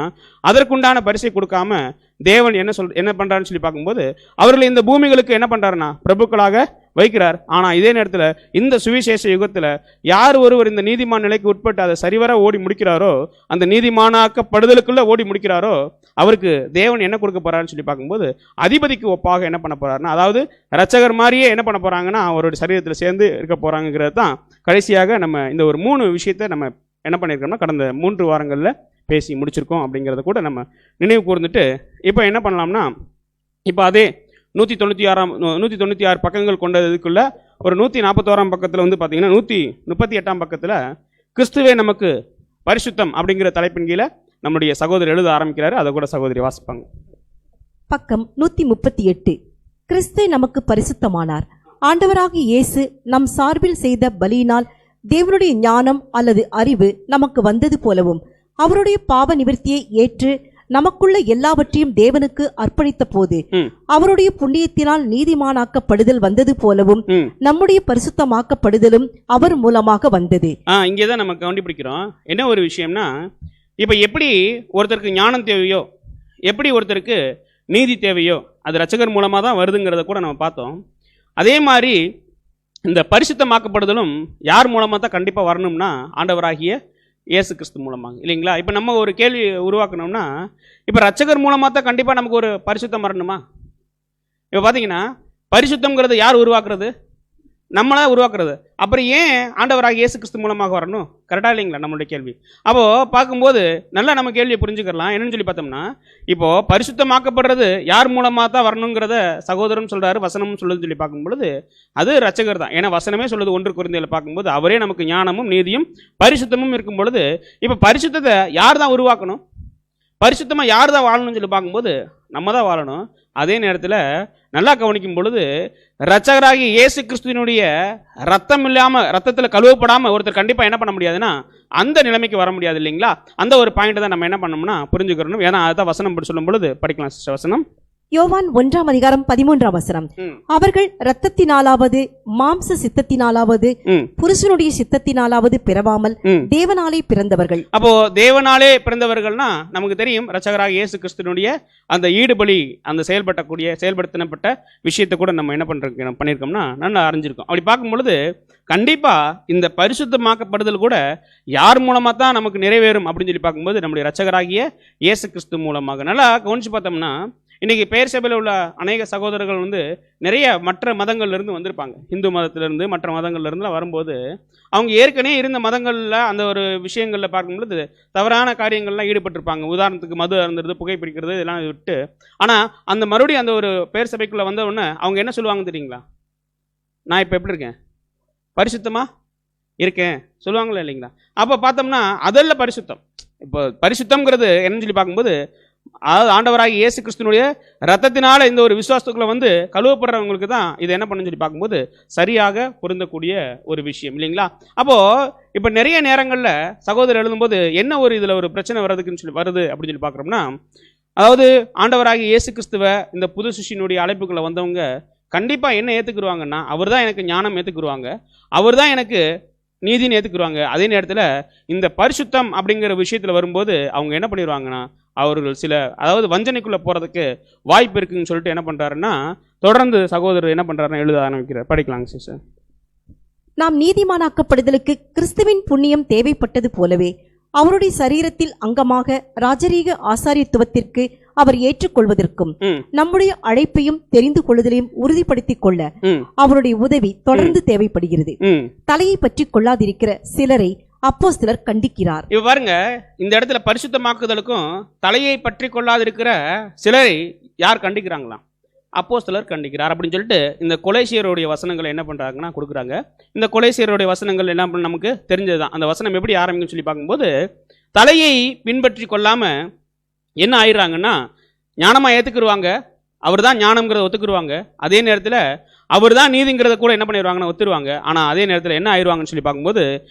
அதற்குண்டான பரிசை கொடுக்காம தேவன் என்ன பண்றாருன்னு சொல்லி பார்க்கும்போது அவர்கள் இந்த பூமிகளுக்கு என்ன பண்றாருன்னா பிரபுக்களாக வைக்கிறார். ஆனால் இதே நேரத்தில் இந்த சுவிசேஷ யுகத்தில் யார் ஒருவர் இந்த நீதிமான் நிலைக்கு உட்பட்டு அதை சரிவர ஓடி முடிக்கிறாரோ அந்த நீதிமானாக்கப்படுதலுக்குள்ள ஓடி முடிக்கிறாரோ அவருக்கு தேவன் என்ன கொடுக்க போறாருன்னு சொல்லி பார்க்கும்போது அதிபதிக்கு ஒப்பாக என்ன பண்ண போறாருன்னா அதாவது இரட்சகர் மாதிரியே என்ன பண்ண போறாங்கன்னா அவருடைய சரீரத்தில் சேர்ந்து இருக்க போறாங்கிறது தான் கடைசியாக நம்ம இந்த ஒரு 3 விஷயத்தை நம்ம என்ன பண்ணியிருக்கோம்னா கடந்த 3 வாரங்களில் பேசி முடிச்சிருக்கோம். அப்படிங்கிறத கூட நம்ம நினைவு கூர்ந்துட்டு இப்போ என்ன பண்ணலாம்னா இப்போ அதே 196 பக்கங்கள் கொண்டதுக்குள்ள ஒரு 141 பக்கத்தில் வந்து பார்த்தீங்கன்னா 138 பக்கத்தில் கிறிஸ்துவே நமக்கு பரிசுத்தம் அப்படிங்கிற தலைப்பின் கீழே நம்முடைய சகோதரி எழுத ஆரம்பிக்கிறாரு. அதை கூட சகோதரி வாசிப்பாங்க. பக்கம் 138. கிறிஸ்து நமக்கு பரிசுத்தமானார். ஆண்டவராகிய இயேசு நம் சார்பில் செய்த பலியினால் தேவனுடைய ஞானம் அல்லது அறிவு நமக்கு வந்தது போலவும் அவருடைய பாவ நிவர்த்தியை ஏற்று நமக்குள்ள எல்லாவற்றையும் தேவனுக்கு அர்ப்பணித்த போது அவருடைய புண்ணியத்தினால் நீதிமானாக்கப்படுதல் வந்தது போலவும் நம்முடைய பரிசுத்தமாக்கப்படுதலும் அவர் மூலமாக வந்தது. இங்கேதான் நம்ம கண்டுபிடிக்கிறோம் என்ன ஒரு விஷயம்னா, இப்ப எப்படி ஒருத்தருக்கு ஞானம் தேவையோ, எப்படி ஒருத்தருக்கு நீதி தேவையோ, அது இரட்சகர் மூலமா தான் வருதுங்கிறத கூட நம்ம பார்த்தோம். அதே மாதிரி இந்த பரிசுத்தமாக்கப்படுதலும் யார் மூலமா தான் கண்டிப்பா வரணும்னா ஆண்டவராகிய இயேசு கிறிஸ்து மூலமாக, இல்லைங்களா? இப்போ நம்ம ஒரு கேள்வி உருவாக்கணும்னா, இப்போ இரட்சகர் மூலமா தான் கண்டிப்பா நமக்கு ஒரு பரிசுத்தம் வரணுமா? இப்போ பார்த்தீங்கன்னா பரிசுத்தம்ங்கிறது யார் உருவாக்குறது? நம்மளா உருவாக்குறது. அப்புறம் ஏன் ஆண்டவராகிய இயேசு கிறிஸ்து மூலமாக வரணும்? கரெக்டா இல்லைங்களா நம்மளுடைய கேள்வி? அப்போ பார்க்கும்போது நல்லா நம்ம கேள்வியை புரிஞ்சுக்கலாம். என்னன்னு சொல்லி பார்த்தோம்னா, இப்போ பரிசுத்தமாக்கப்படுறது யார் மூலமா தான் வரணுங்கிறத சகோதரன் சொல்றாரு, வசனமும் சொல்லுதுன்னு சொல்லி பார்க்கும்பொழுது அது இரட்சகர் தான். ஏன்னா வசனமே சொல்லுது 1 கொரிந்தியரில் பார்க்கும்போது அவரே நமக்கு ஞானமும் நீதியும் பரிசுத்தமும் இருக்கும் பொழுது, இப்போ பரிசுத்தத்தை யார் தான் உருவாக்கணும்? பரிசுத்தமாக யார் தான் வாழணும்னு சொல்லி பார்க்கும்போது நம்ம தான் வாழணும். அதே நேரத்தில் நல்லா கவனிக்கும் பொழுது இரட்சகராகிய இயேசு கிறிஸ்துவினுடைய ரத்தம் இல்லாமல், ரத்தத்தில் கழுவப்படாமல் ஒருத்தர் கண்டிப்பாக என்ன பண்ண முடியாதுன்னா அந்த நிலைமைக்கு வர முடியாது, இல்லைங்களா? அந்த ஒரு பாயிண்ட் தான் நம்ம என்ன பண்ணோம்னா புரிஞ்சுக்கிறணும். ஏன்னா அதுதான் வசனம் படி சொல்லும் பொழுது படிக்கலாம் சிஸ்டர் வசனம். யோவான் 1:13 அவர்கள் இரத்தத்தினாலாவது மாம்ச சித்தத்தினாலாவது புருஷனுடைய சித்தத்தினாலாவது பிறவாமல் தேவனாலே பிறந்தவர்கள். அப்போ தேவனாலே பிறந்தவர்கள்னா நமக்கு தெரியும் இரட்சகராகிய இயேசு கிறிஸ்துவினுடைய அந்த ஈடுபலி, அந்த செயல்படுத்தப்பட்ட விஷயத்தை கூட நம்ம என்ன பண்ணியிருக்கோம்னா நல்லா அறிஞ்சிருக்கோம். அப்படி பார்க்கும் பொழுது கண்டிப்பா இந்த பரிசுத்தமாக்கப்படுதல் கூட யார் மூலமா தான் நமக்கு நிறைவேறும் அப்படின்னு சொல்லி பார்க்கும்போது நம்முடைய இரட்சகராகிய இயேசு கிறிஸ்து மூலமாக. நல்லா கவனிச்சு பார்த்தோம்னா இன்னைக்கு பெயர் சபையில் உள்ள அநேக சகோதரர்கள் நிறைய மற்ற மதங்கள்லேருந்து வந்திருப்பாங்க. இந்து மதத்திலிருந்து மற்ற மதங்கள்லேருந்துலாம் வரும்போது அவங்க ஏற்கனவே இருந்த மதங்களில் அந்த ஒரு விஷயங்களில் பார்க்கும்பொழுது தவறான காரியங்கள்லாம் ஈடுபட்டிருப்பாங்க. உதாரணத்துக்கு மது அருந்துறது, புகைப்பிடிக்கிறது, இதெல்லாம் விட்டு. ஆனால் அந்த மறுபடியும் அந்த ஒரு பெயர் சபைக்குள்ளே வந்த உடனே அவங்க என்ன சொல்லுவாங்க தெரியுங்களா? நான் இப்போ எப்படி இருக்கேன்? பரிசுத்தமாக இருக்கேன் சொல்லுவாங்களா இல்லைங்களா? அப்போ பார்த்தோம்னா அதெல்லாம் பரிசுத்தம். இப்போ பரிசுத்தம்ங்கிறது என்னன்னு சொல்லி பார்க்கும்போது அதாவது ஆண்டவராகிய இயேசு கிறிஸ்துனுடைய ரத்தத்தினால இந்த ஒரு விசுவாசத்துக்குள்ள கழுவப்படுறவங்களுக்கு தான் இது என்ன பண்ணுன்னு சொல்லி பார்க்கும்போது சரியாக பொருந்தக்கூடிய ஒரு விஷயம், இல்லைங்களா? அப்போ இப்போ நிறைய நேரங்களில் சகோதரர் எழுதும்போது என்ன ஒரு இதில் ஒரு பிரச்சனை வருது அப்படின்னு சொல்லி பார்க்குறோம்னா, அதாவது ஆண்டவராகிய இயேசு கிறிஸ்துவ இந்த புது சிஷ்யனுடைய அழைப்புக்குள்ள வந்தவங்க கண்டிப்பாக என்ன ஏற்றுக்குருவாங்கன்னா அவர் தான் எனக்கு ஞானம் ஏற்றுக்குருவாங்க, அவர் தான் எனக்கு நீதின்னு ஏற்றுக்குருவாங்க. அதே நேரத்தில் இந்த பரிசுத்தம் அப்படிங்கிற விஷயத்தில் வரும்போது அவங்க என்ன பண்ணிடுவாங்கன்னா அவர்கள் அதாவது வஞ்சனைக்குள்ளே போகிறதுக்கு வாய்ப்பு இருக்குன்னு சொல்லிட்டு என்ன பண்ணுறாருன்னா தொடர்ந்து சகோதரர் என்ன பண்ணுறாருன்னா எழுத ஆரம்பிக்கிறார். படிக்கலாங்க சிஸ்டர். நாம் நீதிமானாக்கப்படுதலுக்கு கிறிஸ்துவின் புண்ணியம் தேவைப்பட்டது போலவே அவருடைய சரீரத்தில் அங்கமாக ராஜரீக ஆசாரியத்துவத்திற்கு அவர் ஏற்றுக்கொள்வதற்கும் நம்முடைய அழைப்பையும் தெரிந்து கொள்ளுதலையும் உறுதிப்படுத்திக் கொள்ள அவருடைய உதவி தொடர்ந்து தேவைப்படுகிறது. தலையை பற்றி கொள்ளாதிருக்கிற சிலரை அப்போஸ்தலர் கண்டிக்கிறார். இப்ப பாருங்க, இந்த இடத்துல பரிசுத்தமாக்குதலுக்கும் தலையை பற்றி கொள்ளாதிருக்கிற சிலரை யார் கண்டிக்கிறாங்களாம்? அப்போஸ்தலர் கண்டிக்கிறார் அப்படின்னு சொல்லிட்டு இந்த கொலைசியருடைய வசனங்களை என்ன பண்றாங்கன்னா கொடுக்குறாங்க. இந்த கொலைசியருடைய வசனங்கள் என்ன பண்ண நமக்கு தெரிஞ்சதுதான். அந்த வசனம் எப்படி ஆரம்பிக்கும்னு சொல்லி பார்க்கும்போது தலையை பின்பற்றி கொள்ளாம என்ன ஆயிடுறாங்கன்னா ஞானமா ஏத்துக்குருவாங்க, அவர் தான் ஞானம்ங்கிறத ஒத்துக்குருவாங்க. அதே நேரத்தில் அவர் தான் நீதிங்கிறத கூட என்ன பண்ணிடுவாங்கன்னா ஒத்துருவாங்க. ஆனால் அதே நேரத்தில் என்ன ஆயிடுவாங்கன்னு சொல்லி பார்க்கும்போது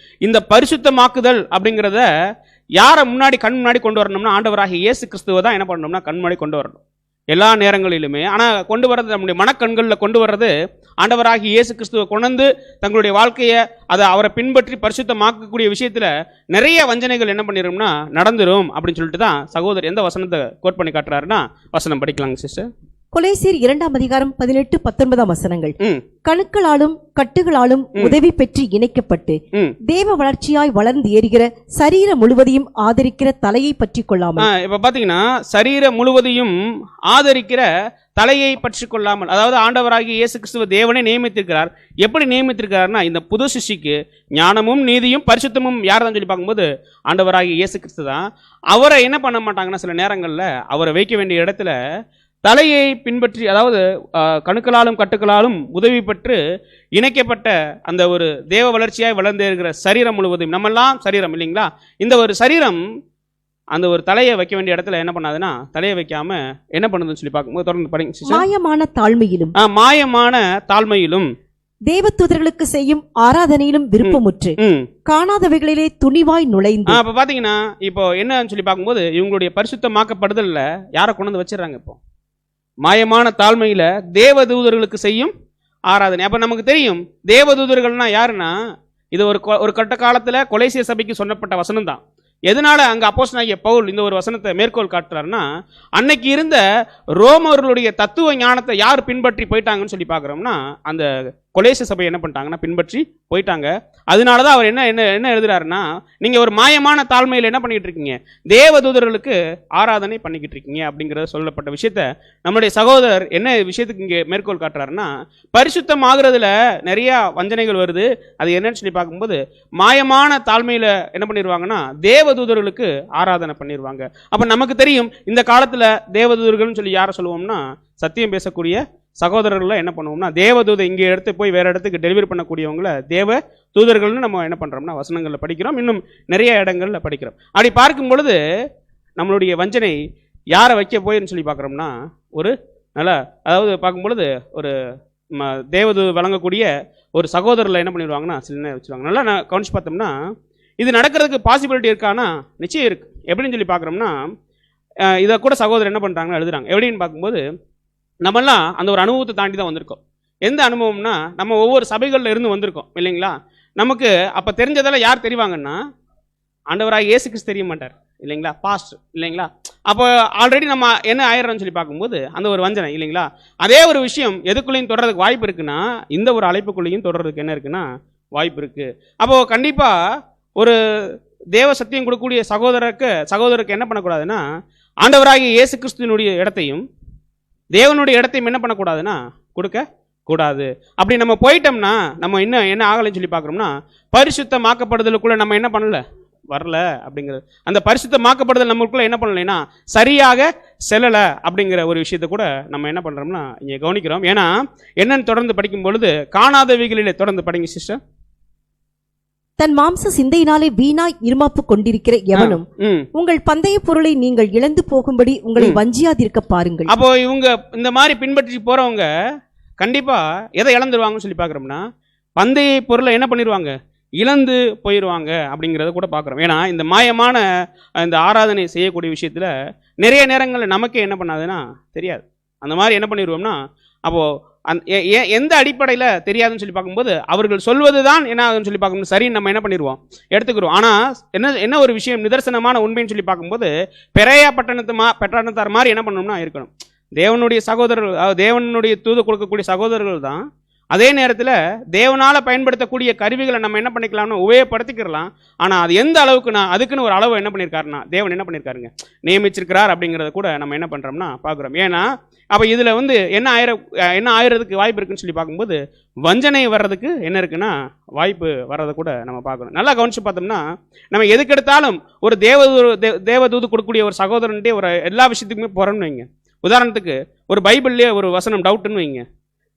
இந்த பரிசுத்தமாக்குதல் அப்படிங்கிறத யாரை கண் முன்னாடி கொண்டு வரணும்னா ஆண்டவராகிய இயேசு கிறிஸ்துவை தான் என்ன பண்ணணும்னா கண் முன்னாடி கொண்டு வரணும் எல்லா நேரங்களிலுமே. ஆனால் கொண்டு வர்றது நம்முடைய மனக்கண்களில் கொண்டு வர்றது ஆண்டவராகிய இயேசு கிறிஸ்துவை கொண்டு தங்களுடைய வாழ்க்கையை அதை அவரை பின்பற்றி பரிசுத்தமாக்கக்கூடிய விஷயத்தில் நிறைய வஞ்சனைகள் என்ன பண்ணிடும்னா நடந்துரும் அப்படின்னு சொல்லிட்டு தான் சகோதரர் எந்த வசனத்தை கோட் பண்ணி காட்டுறாருன்னா வசனம் படிக்கலாங்க சிஸ்டர். கொலைசீர் 2:18-19 கணுக்களாலும் கட்டுகளாலும் உதவி பெற்று இணைக்கப்பட்டு தேவ வளர்ச்சியாய் வளர்ந்து ஏறுகிற சரீரம் முழுவதையும் ஆதரிக்கிற தலையை பற்றி கொள்ளாமல். இப்ப பாத்தீங்கன்னா சரீரம் முழுவதையும் ஆதரிக்கிற தலையை பற்றி கொள்ளாமல், அதாவது ஆண்டவராகிய இயேசு கிறிஸ்துவ தேவனே நியமித்திருக்கிறார். எப்படி நியமித்திருக்கிறார்னா இந்த புது சிஷ்டிக்கு ஞானமும் நீதியும் பரிசுத்தமும் யார் தான் சொல்லி பார்க்கும்போது ஆண்டவராகிய இயேசு கிறிஸ்து தான். அவரை என்ன பண்ண மாட்டாங்கன்னா சில நேரங்களில் அவரை வைக்க வேண்டிய இடத்துல தலையை பின்பற்றி, அதாவது கணுக்களாலும் கட்டுக்களாலும் உதவி பெற்று இணைக்கப்பட்ட அந்த ஒரு தேவ வளர்ச்சியாய் வளர்ந்து இருக்கிற சரீரம் முழுவதும், நம்மெல்லாம் சரீரம் இல்லைங்களா, இந்த ஒரு சரீரம் அந்த ஒரு தலையை வைக்க வேண்டிய இடத்துல என்ன பண்ணாதுன்னா தலையை வைக்காம என்ன பண்ணுதுன்னு சொல்லி பார்க்கும்போது தொடர்ந்து படிங்க. மாயமான தாழ்மையிலும் மாயமான தாழ்மையிலும் தேவதூதர்களுக்கு செய்யும் ஆராதனையிலும் விருப்பமுற்று காணாதவைகளிலே துணிவாய் நுழைந்து. அப்ப பாத்தீங்கன்னா இப்போ என்னன்னு சொல்லி பார்க்கும்போது இவங்களுடைய பரிசுத்தமாக்கப்படுதல்ல யாரை கொண்டு வந்து வச்சிடறாங்க? இப்போ மாயமான தாழ்மையில தேவதூதர்களுக்கு செய்யும் ஆராதனை. அப்ப நமக்கு தெரியும் தேவதூதர்கள்னா யாருன்னா, இது ஒரு கட்ட காலத்துல கொலேசிய சபைக்கு சொல்லப்பட்ட வசனம் தான். எதனால அங்க அப்போஸ்தலனாகிய பவுல் இந்த ஒரு வசனத்தை மேற்கோள் காட்டுறாருன்னா, அன்னைக்கு இருந்த ரோமர்களுடைய தத்துவ ஞானத்தை யார் பின்பற்றி போயிட்டாங்கன்னு சொல்லி பார்க்குறோம்னா, அந்த கொலேசிய சபை என்ன பண்ணிட்டாங்கன்னா பின்பற்றி போயிட்டாங்க. அதனாலதான் அவர் என்ன என்ன என்ன எழுதுறாருன்னா, நீங்க ஒரு மாயமான தாழ்மையில் என்ன பண்ணிட்டு இருக்கீங்க, தேவதூதர்களுக்கு ஆராதனை பண்ணிக்கிட்டு இருக்கீங்க அப்படிங்கிறத சொல்லப்பட்ட விஷயத்த நம்மளுடைய சகோதரர் என்ன விஷயத்துக்கு இங்கே மேற்கோள் காட்டுறாருன்னா, பரிசுத்தம் ஆகுறதுல நிறைய வஞ்சனைகள் வருது. அது என்னன்னு சொல்லி பார்க்கும்போது மாயமான தாழ்மையில என்ன பண்ணிடுவாங்கன்னா தேவதூதர்களுக்கு ஆராதனை பண்ணிடுவாங்க. அப்ப நமக்கு தெரியும் இந்த காலத்துல தேவதூதர்கள்னு சொல்லி யாரை சொல்லுவோம்னா, சத்தியம் பேசக்கூடிய சகோதரர்கள் என்ன பண்ணுவோம்னா, தேவதூதை இங்கே எடுத்து போய் வேற இடத்துக்கு டெலிவரி பண்ணக்கூடியவங்களை தேவ தூதர்கள்னு நம்ம என்ன பண்றோம்னா வசனங்கள்ல படிக்கிறோம், இன்னும் நிறைய இடங்கள்ல படிக்கிறோம். அப்படி பார்க்கும் பொழுது நம்மளுடைய வஞ்சனை யாரை வைக்க போயின்னு சொல்லி பார்க்குறோம்னா, ஒரு நல்லா அதாவது பார்க்கும் பொழுது ஒரு தேவதூது வழங்கக்கூடிய ஒரு சகோதரர்களை என்ன பண்ணிடுவாங்கன்னா சில நேரம் வச்சுருவாங்க. நல்லா நான் கவனிச்சு பார்த்தோம்னா இது நடக்கிறதுக்கு பாசிபிலிட்டி இருக்கானா? நிச்சயம் இருக்கு. எப்படின்னு சொல்லி பார்க்குறோம்னா, இதை கூட சகோதரர் என்ன பண்ணுறாங்கன்னு எழுதுறாங்க. எப்படின்னு பார்க்கும்போது நம்மெல்லாம் அந்த ஒரு அனுபவத்தை தாண்டி தான் வந்திருக்கோம். எந்த அனுபவம்னா, நம்ம ஒவ்வொரு சபைகளில் இருந்து வந்திருக்கோம் இல்லைங்களா? நமக்கு அப்போ தெரிஞ்சதெல்லாம் யார் தெரிவாங்கன்னா, ஆண்டவராக இயேசு கிறிஸ்து தெரிய மாட்டார் இல்லைங்களா, பாஸ்ட் இல்லைங்களா? அப்போ ஆல்ரெடி நம்ம என்ன ஆயிடுறோம்னு சொல்லி பார்க்கும்போது அந்த ஒரு வஞ்சனை இல்லைங்களா? அதே ஒரு விஷயம் எதுக்குள்ளேயும் தொடர்றதுக்கு வாய்ப்பு இருக்குன்னா, இந்த ஒரு அழைப்புக்குள்ளேயும் தொடர்றதுக்கு என்ன இருக்குன்னா வாய்ப்பு இருக்கு. அப்போ கண்டிப்பா ஒரு தேவ சத்தியம் கொடுக்கக்கூடிய சகோதரருக்கு என்ன பண்ணக்கூடாதுன்னா, ஆண்டவராகிய இயேசு கிறிஸ்துவினுடைய இடத்தையும் தேவனுடைய இடத்தையும் என்ன பண்ணக்கூடாதுன்னா கொடுக்க கூடாது. அப்படி நம்ம போயிட்டோம்னா நம்ம இன்னும் என்ன ஆகலைன்னு சொல்லி பார்க்குறோம்னா, பரிசுத்தமாக்கப்படுதலுக்குள்ள நம்ம என்ன பண்ணல, வரல அப்படிங்கிறது. அந்த பரிசுத்தமாக்கப்படுதல் நம்மளுக்குள்ள என்ன பண்ணலைன்னா சரியாக செல்லலை அப்படிங்கிற ஒரு விஷயத்தை கூட நம்ம என்ன பண்ணுறோம்னா இங்கே கவனிக்கிறோம். ஏன்னா என்னன்னு தொடர்ந்து படிக்கும் பொழுது காணாதவைகளிலே தொடர்ந்து படிங்க சிஸ்டர். தன் மாம்ச சிந்தையினாலே வீணாய் இருமாப்பு கொண்டிருக்கிற எவனும் உங்கள் பந்தய பொருளை நீங்கள் இழந்து போகும்படி உங்களை வஞ்சியாதிருக்க பாருங்கள். அப்போ இவங்க இந்த மாதிரி பின்பற்றி போறவங்க கண்டிப்பா எதை இழந்துருவாங்கன்னு சொல்லி பார்க்குறோம்னா, பந்தய பொருளை என்ன பண்ணிடுவாங்க, இழந்து போயிடுவாங்க அப்படிங்கிறத கூட பார்க்குறோம். ஏன்னா இந்த மாயமான இந்த ஆராதனை செய்யக்கூடிய விஷயத்தில் நிறைய நேரங்களில் நமக்கே என்ன பண்ணாதுன்னா தெரியாது. அந்த மாதிரி என்ன பண்ணிடுவோம்னா, அப்போது எந்த அடிப்படையில் தெரியாதுன்னு சொல்லி பார்க்கும்போது அவர்கள் சொல்வது தான் என்ன ஆகுதுன்னு சொல்லி பார்க்கும்போது சரின்னு நம்ம என்ன பண்ணிடுவோம், எடுத்துக்கிறோம். ஆனால் என்ன ஒரு விஷயம் நிதர்சனமான உண்மைன்னு சொல்லி பார்க்கும்போது பெரையா பட்டணத்தார் மாதிரி என்ன பண்ணணும்னா இருக்கணும். தேவனுடைய சகோதரர்கள், தேவனுடைய தூது கொடுக்கக்கூடிய சகோதரர்கள் தான். அதே நேரத்தில் தேவனால் பயன்படுத்தக்கூடிய கருவிகளை நம்ம என்ன பண்ணிக்கலாம்னு உபயோகப்படுத்திக்கிறலாம். ஆனால் அது எந்த அளவுக்குன்னா அதுக்குன்னு ஒரு அளவு என்ன பண்ணியிருக்காருன்னா தேவன் என்ன பண்ணியிருக்காருங்க நியமிச்சிருக்கிறார் அப்படிங்கிறத கூட நம்ம என்ன பண்ணுறோம்னா பார்க்குறோம். ஏன்னா அப்போ இதில் என்ன ஆயிரதுக்கு வாய்ப்பு இருக்குன்னு சொல்லி பார்க்கும்போது வஞ்சனை வர்றதுக்கு என்ன இருக்குன்னா வாய்ப்பு வர்றதை கூட நம்ம பார்க்கணும். நல்லா கவனிச்சு பார்த்தோம்னா நம்ம எதுக்கெடுத்தாலும் ஒரு தேவதூது கொடுக்கக்கூடிய ஒரு சகோதரன்ட்டே ஒரு எல்லா விஷயத்துக்குமே போகிறோம்னு வைங்க. உதாரணத்துக்கு ஒரு பைபிள்லேயே ஒரு வசனம் டவுட்டுன்னு வைங்க,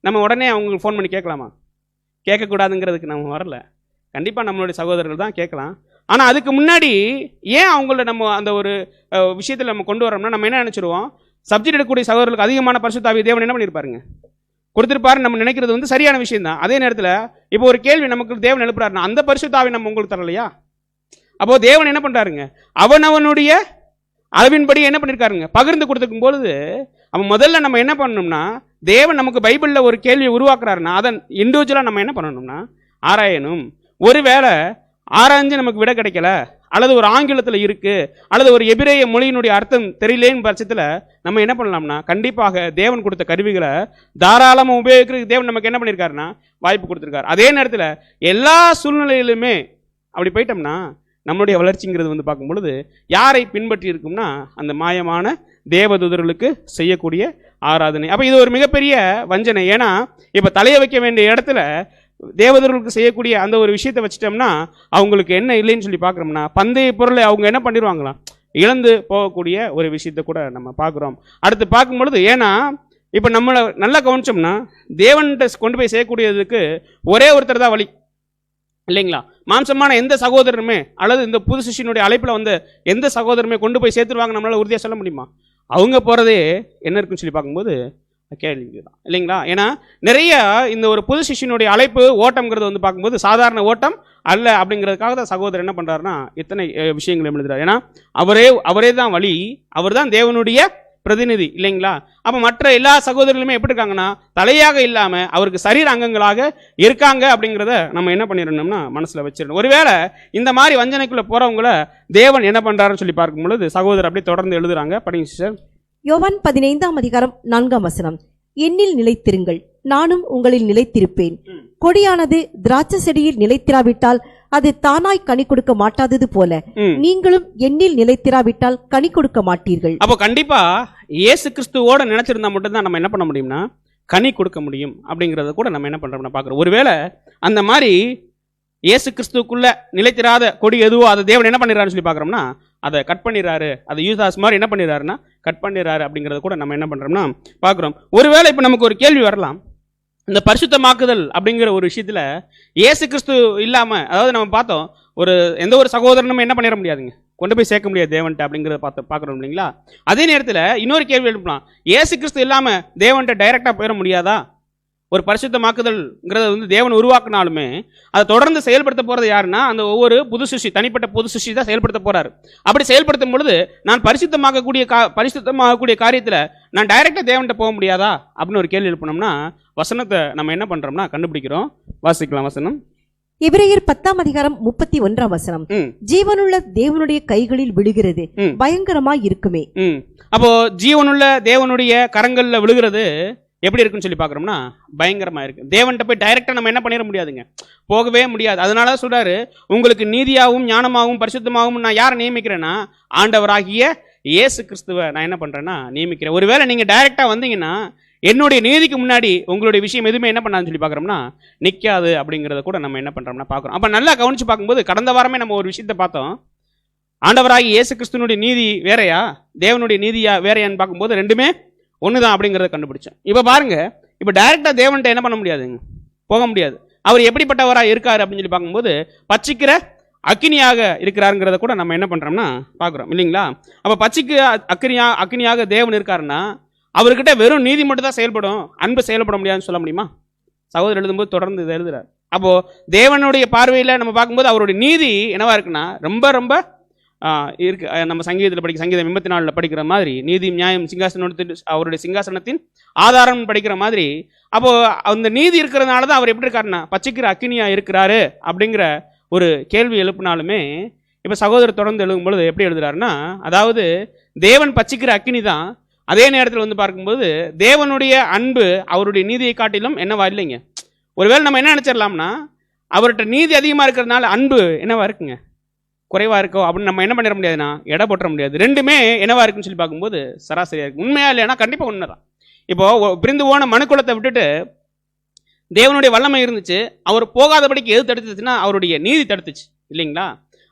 நம்ம உடனே அவங்களுக்கு ஃபோன் பண்ணி கேட்கலாமா? கேட்கக்கூடாதுங்கிறதுக்கு நம்ம வரல. கண்டிப்பாக நம்மளுடைய சகோதரர்கள் தான் கேட்கலாம். ஆனால் அதுக்கு முன்னாடி ஏன் அவங்கள நம்ம அந்த ஒரு விஷயத்தில் நம்ம கொண்டு வரோம்னா நம்ம என்ன நினச்சிருவோம், சப்ஜெக்ட் எடுக்கக்கூடிய சகோதரர்களுக்கு அதிகமான பரிசுத்த ஆவியை தேவன் என்ன பண்ணியிருப்பாருங்க கொடுத்துருப்பாருன்னு நம்ம நினைக்கிறது வந்து சரியான விஷயம் தான். அதே நேரத்தில் இப்போ ஒரு கேள்வி நமக்கு தேவன் எழுப்புறாருன்னா அந்த பரிசுத்த ஆவியை நம்ம உங்களுக்கு தரலையா? அப்போது தேவன் என்ன பண்ணுறாருங்க, அவனுடைய அளவின்படி என்ன பண்ணியிருக்காருங்க பகிர்ந்து கொடுத்துக்கும் பொழுது அவன் முதல்ல நம்ம என்ன பண்ணணும்னா, தேவன் நமக்கு பைபிளில் ஒரு கேள்வியை உருவாக்குறாருன்னா அதன் இண்டிவிஜுவலாக நம்ம என்ன பண்ணணும்னா ஆராயணும். ஒருவேளை ஆராய்ஞ்சு நமக்கு விட கிடைக்கல, அல்லது ஒரு ஆங்கிலத்தில் இருக்குது, அல்லது ஒரு எபிரேய மொழியினுடைய அர்த்தம் தெரியலேன்னு பட்சத்தில் நம்ம என்ன பண்ணலாம்னா கண்டிப்பாக தேவன் கொடுத்த கருவிகளை தாராளமாக உபயோகிக்கிறதுக்கு தேவன் நமக்கு என்ன பண்ணியிருக்காருன்னா வாய்ப்பு கொடுத்துருக்காரு. அதே நேரத்தில் எல்லா சூழ்நிலையிலுமே அப்படி போயிட்டோம்னா நம்மளுடைய வளர்ச்சிங்கிறது வந்து பார்க்கும் பொழுது யாரை பின்பற்றி இருக்கும்னா அந்த மாயமான தேவதூதர்களுக்கு செய்யக்கூடிய ஆராதனை. அப்போ இது ஒரு மிகப்பெரிய வஞ்சனை. ஏன்னா இப்போ தலையை வைக்க வேண்டிய இடத்துல தேவதூதர்களுக்கு செய்யக்கூடிய அந்த ஒரு விஷயத்தை வச்சுட்டோம்னா அவங்களுக்கு என்ன இல்லைன்னு சொல்லி பார்க்குறோம்னா பந்தய பொருளை அவங்க என்ன பண்ணிடுவாங்களாம் இழந்து போகக்கூடிய ஒரு விஷயத்தை கூட நம்ம பார்க்குறோம். அடுத்து பார்க்கும் பொழுது ஏன்னா இப்போ நம்மளை நல்லா கவனிச்சோம்னா தேவன்கிட்ட கொண்டு போய் செய்யக்கூடியதுக்கு ஒரே ஒருத்தர் தான் வழி இல்லைங்களா? மாம்சமான எந்த சகோதரருமே அல்லது இந்த புது சிஷ்யனுடைய அழைப்பில் வந்து எந்த சகோதரருமே கொண்டு போய் சேர்த்துருவாங்க நம்மளால உறுதியாக சொல்ல முடியுமா? அவங்க போகிறதே என்ன இருக்குன்னு சொல்லி பார்க்கும்போது கேள்விதான் இல்லைங்களா? ஏன்னா நிறைய இந்த ஒரு புது சிஷ்யனுடைய அழைப்பு ஓட்டம்ங்கிறது வந்து பார்க்கும்போது சாதாரண ஓட்டம் அல்ல அப்படிங்கிறதுக்காக தான் சகோதரர் என்ன பண்றாருன்னா இத்தனை விஷயங்களை எழுதுறாரு. ஏன்னா அவரே தான் வழி, அவர் தான் தேவனுடைய பிரதிநிதி இல்லைங்களா? அப்ப மற்ற எல்லா சகோதரர்களுமே எப்படி இருக்காங்கன்னா தலையாக இல்லாம அவருக்கு சரீர அங்கங்களாக இருக்காங்க அப்படிங்கிறத நம்ம என்ன பண்ணிடணும்னா மனசுல வச்சிடணும். ஒருவேளை இந்த மாதிரி வஞ்சனைக்குள்ள போறவங்கள தேவன் என்ன பண்றாருன்னு சொல்லி பார்க்கும் பொழுது சகோதரர் அப்படியே தொடர்ந்து எழுதுறாங்க. படிங்க சிஸ்டர். யோவான் 15:4 என்னில் நிலைத்திருங்கள், நானும் உங்களில் நிலைத்திருப்பேன். கொடியானது திராட்சை செடியில் நிலைத்திராவிட்டால் அது தானாய் கனி கொடுக்க மாட்டாதது போல நீங்களும் என்னில் நிலைத்திராவிட்டால் கனி கொடுக்க மாட்டீர்கள். அப்போ கண்டிப்பா இயேசு கிறிஸ்துவோட நினைச்சிருந்தா மட்டும்தான் நம்ம என்ன பண்ண முடியும்னா கனி கொடுக்க முடியும் அப்படிங்கறத கூட நம்ம என்ன பண்றோம்னா பாக்குறோம். ஒருவேளை அந்த மாதிரி இயேசு கிறிஸ்துக்குள்ள நிலைத்திராத கொடி எதுவோ அதை தேவன் என்ன பண்ணிடுறாருன்னு சொல்லி பாக்குறோம்னா அதை கட் பண்ணிடுறாரு. அதை யூதாஸ் மாதிரி என்ன பண்ணிடுறாருன்னா கட் பண்ணிடுறாரு அப்படிங்கறத கூட நம்ம என்ன பண்றோம்னா பாக்குறோம். ஒருவேளை இப்ப நமக்கு ஒரு கேள்வி வரலாம், இந்த பரிசுத்தமாக்குதல் அப்படிங்கிற ஒரு விஷயத்துல இயேசு கிறிஸ்து இல்லாம, அதாவது நம்ம பார்த்தோம் ஒரு எந்த ஒரு சகோதரனும் என்ன பண்ணிட முடியாதுங்க, கொண்டு போய் சேர்க்க முடியாது தேவன்ட்ட அப்படிங்கிறத பார்க்குறோம் இல்லைங்களா? அதே நேரத்தில் இன்னொரு கேள்வி எழுப்பலாம், இயேசு கிறிஸ்து இல்லாம தேவன்ட்ட டைரக்டா போயிட முடியாதா? ஒரு பரிசுத்தமாக்குதல்ங்கிறத வந்து தேவன் உருவாக்குனாலுமே அதை தொடர்ந்து செயல்படுத்த போறது யாருன்னா அந்த ஒவ்வொரு புது சிருஷ்டி, தனிப்பட்ட புது சிருஷ்டி தான் செயல்படுத்த போறாரு. அப்படி செயல்படுத்தும் பொழுது நான் பரிசுத்தமாகக்கூடிய காரியத்தில் நான் டைரக்டா தேவன்ட்ட போக முடியாதா அப்படின்னு ஒரு கேள்வி எழுப்பினோம்னா வசனத்தை நம்ம என்ன பண்றோம்னா கண்டுபிடிக்கிறோம். வாசிக்கலாம் வசனம். எபிரேயர் 10:31 ஜீவனுள்ள தேவனுடைய கைகளில் விழுகிறது, பயங்கரமாய் இருக்குமே. அப்போ ஜீவனுள்ள தேவனுடைய கரங்கள்ல விழுகிறது எப்படி இருக்குன்னு சொல்லி பாக்குறோம்னா பயங்கரமா இருக்கு. தேவன்கிட்ட போய் டைரக்டா நம்ம என்ன பண்ணிட முடியாதுங்க, போகவே முடியாது. அதனால சொல்றாரு, உங்களுக்கு நீதியாகவும் ஞானமாகவும் பரிசுத்தமாகவும் நான் யாரை நியமிக்கிறேன்னா ஆண்டவராகிய இயேசு கிறிஸ்துவை நான் என்ன பண்றேன்னா நியமிக்கிறேன். ஒருவேளை நீங்க டைரக்டா வந்தீங்கன்னா என்னுடைய நீதிக்கு முன்னாடி உங்களுடைய விஷயம் எதுவுமே என்ன பண்ணான்னு சொல்லி பார்க்குறோம்னா நிற்காது அப்படிங்கிறத கூட நம்ம என்ன பண்ணுறோம்னா பார்க்குறோம். அப்போ நல்லா கவனிச்சு பார்க்கும்போது கடந்த வாரமே நம்ம ஒரு விஷயத்தை பார்த்தோம். ஆண்டவராகி இயேசு கிறிஸ்துனுடைய நீதி வேறையா தேவனுடைய நீதியா வேறையான்னு பார்க்கும்போது ரெண்டுமே ஒன்று தான் அப்படிங்கிறத கண்டுபிடிச்சேன். இப்போ பாருங்க, இப்போ டைரெக்டாக தேவன்கிட்ட என்ன பண்ண முடியாதுங்க, போக முடியாது. அவர் எப்படிப்பட்டவராக இருக்காரு அப்படின்னு சொல்லி பார்க்கும்போது பச்சிக்கிற அக்கினியாக இருக்கிறாருங்கிறத கூட நம்ம என்ன பண்ணுறோம்னா பார்க்குறோம் இல்லைங்களா? அப்போ பச்சிக்கு அக்கினியாக தேவன் இருக்காருன்னா அவர்கிட்ட வெறும் நீதி மட்டும் தான் செயல்படும், அன்பு செயல்பட முடியாதுன்னு சொல்ல முடியுமா? சகோதரர் எழுதும்போது தொடர்ந்து இதை எழுதுறாரு. அப்போ தேவனுடைய பார்வையில் நம்ம பார்க்கும்போது அவருடைய நீதி என்னவா இருக்குன்னா ரொம்ப ரொம்ப இருக்கு. நம்ம சங்கீதத்தில் சங்கீதம் 84 படிக்கிற மாதிரி நீதி நியாயம் சிங்காசனத்தின் அவருடைய சிங்காசனத்தின் ஆதாரம் படிக்கிற மாதிரி, அப்போ அந்த நீதி இருக்கிறதுனால தான் அவர் எப்படி இருக்காருன்னா பச்சிக்கிற அக்கினியா இருக்கிறாரு அப்படிங்கிற ஒரு கேள்வி எழுப்பினாலுமே இப்போ சகோதரர் தொடர்ந்து எழுதும் பொழுது எப்படி எழுதுறாருன்னா, அதாவது தேவன் பச்சிக்கிற அக்கினி தான், அதே நேரத்தில் வந்து பார்க்கும்போது தேவனுடைய அன்பு அவருடைய நீதியை காட்டிலும் என்னவா இல்லைங்க. ஒருவேளை நம்ம என்ன நினைச்சிடலாம்னா அவர்கிட்ட நீதி அதிகமாக இருக்கிறதுனால அன்பு என்னவா இருக்குங்க குறைவா இருக்கோ அப்படின்னு நம்ம என்ன பண்ணிட முடியாதுன்னா எடை போட்ட முடியாது. ரெண்டுமே என்னவா இருக்குன்னு சொல்லி பார்க்கும்போது சராசரியா இருக்கு. உண்மையா இல்லைன்னா கண்டிப்பாக உண்மைதான். இப்போ பிரிந்து போன மனுக்குலத்தை விட்டுட்டு தேவனுடைய வல்லமை இருந்துச்சு, அவர் போகாதபடிக்கு எது தடுத்துச்சுன்னா அவருடைய நீதி தடுத்துச்சு இல்லைங்களா?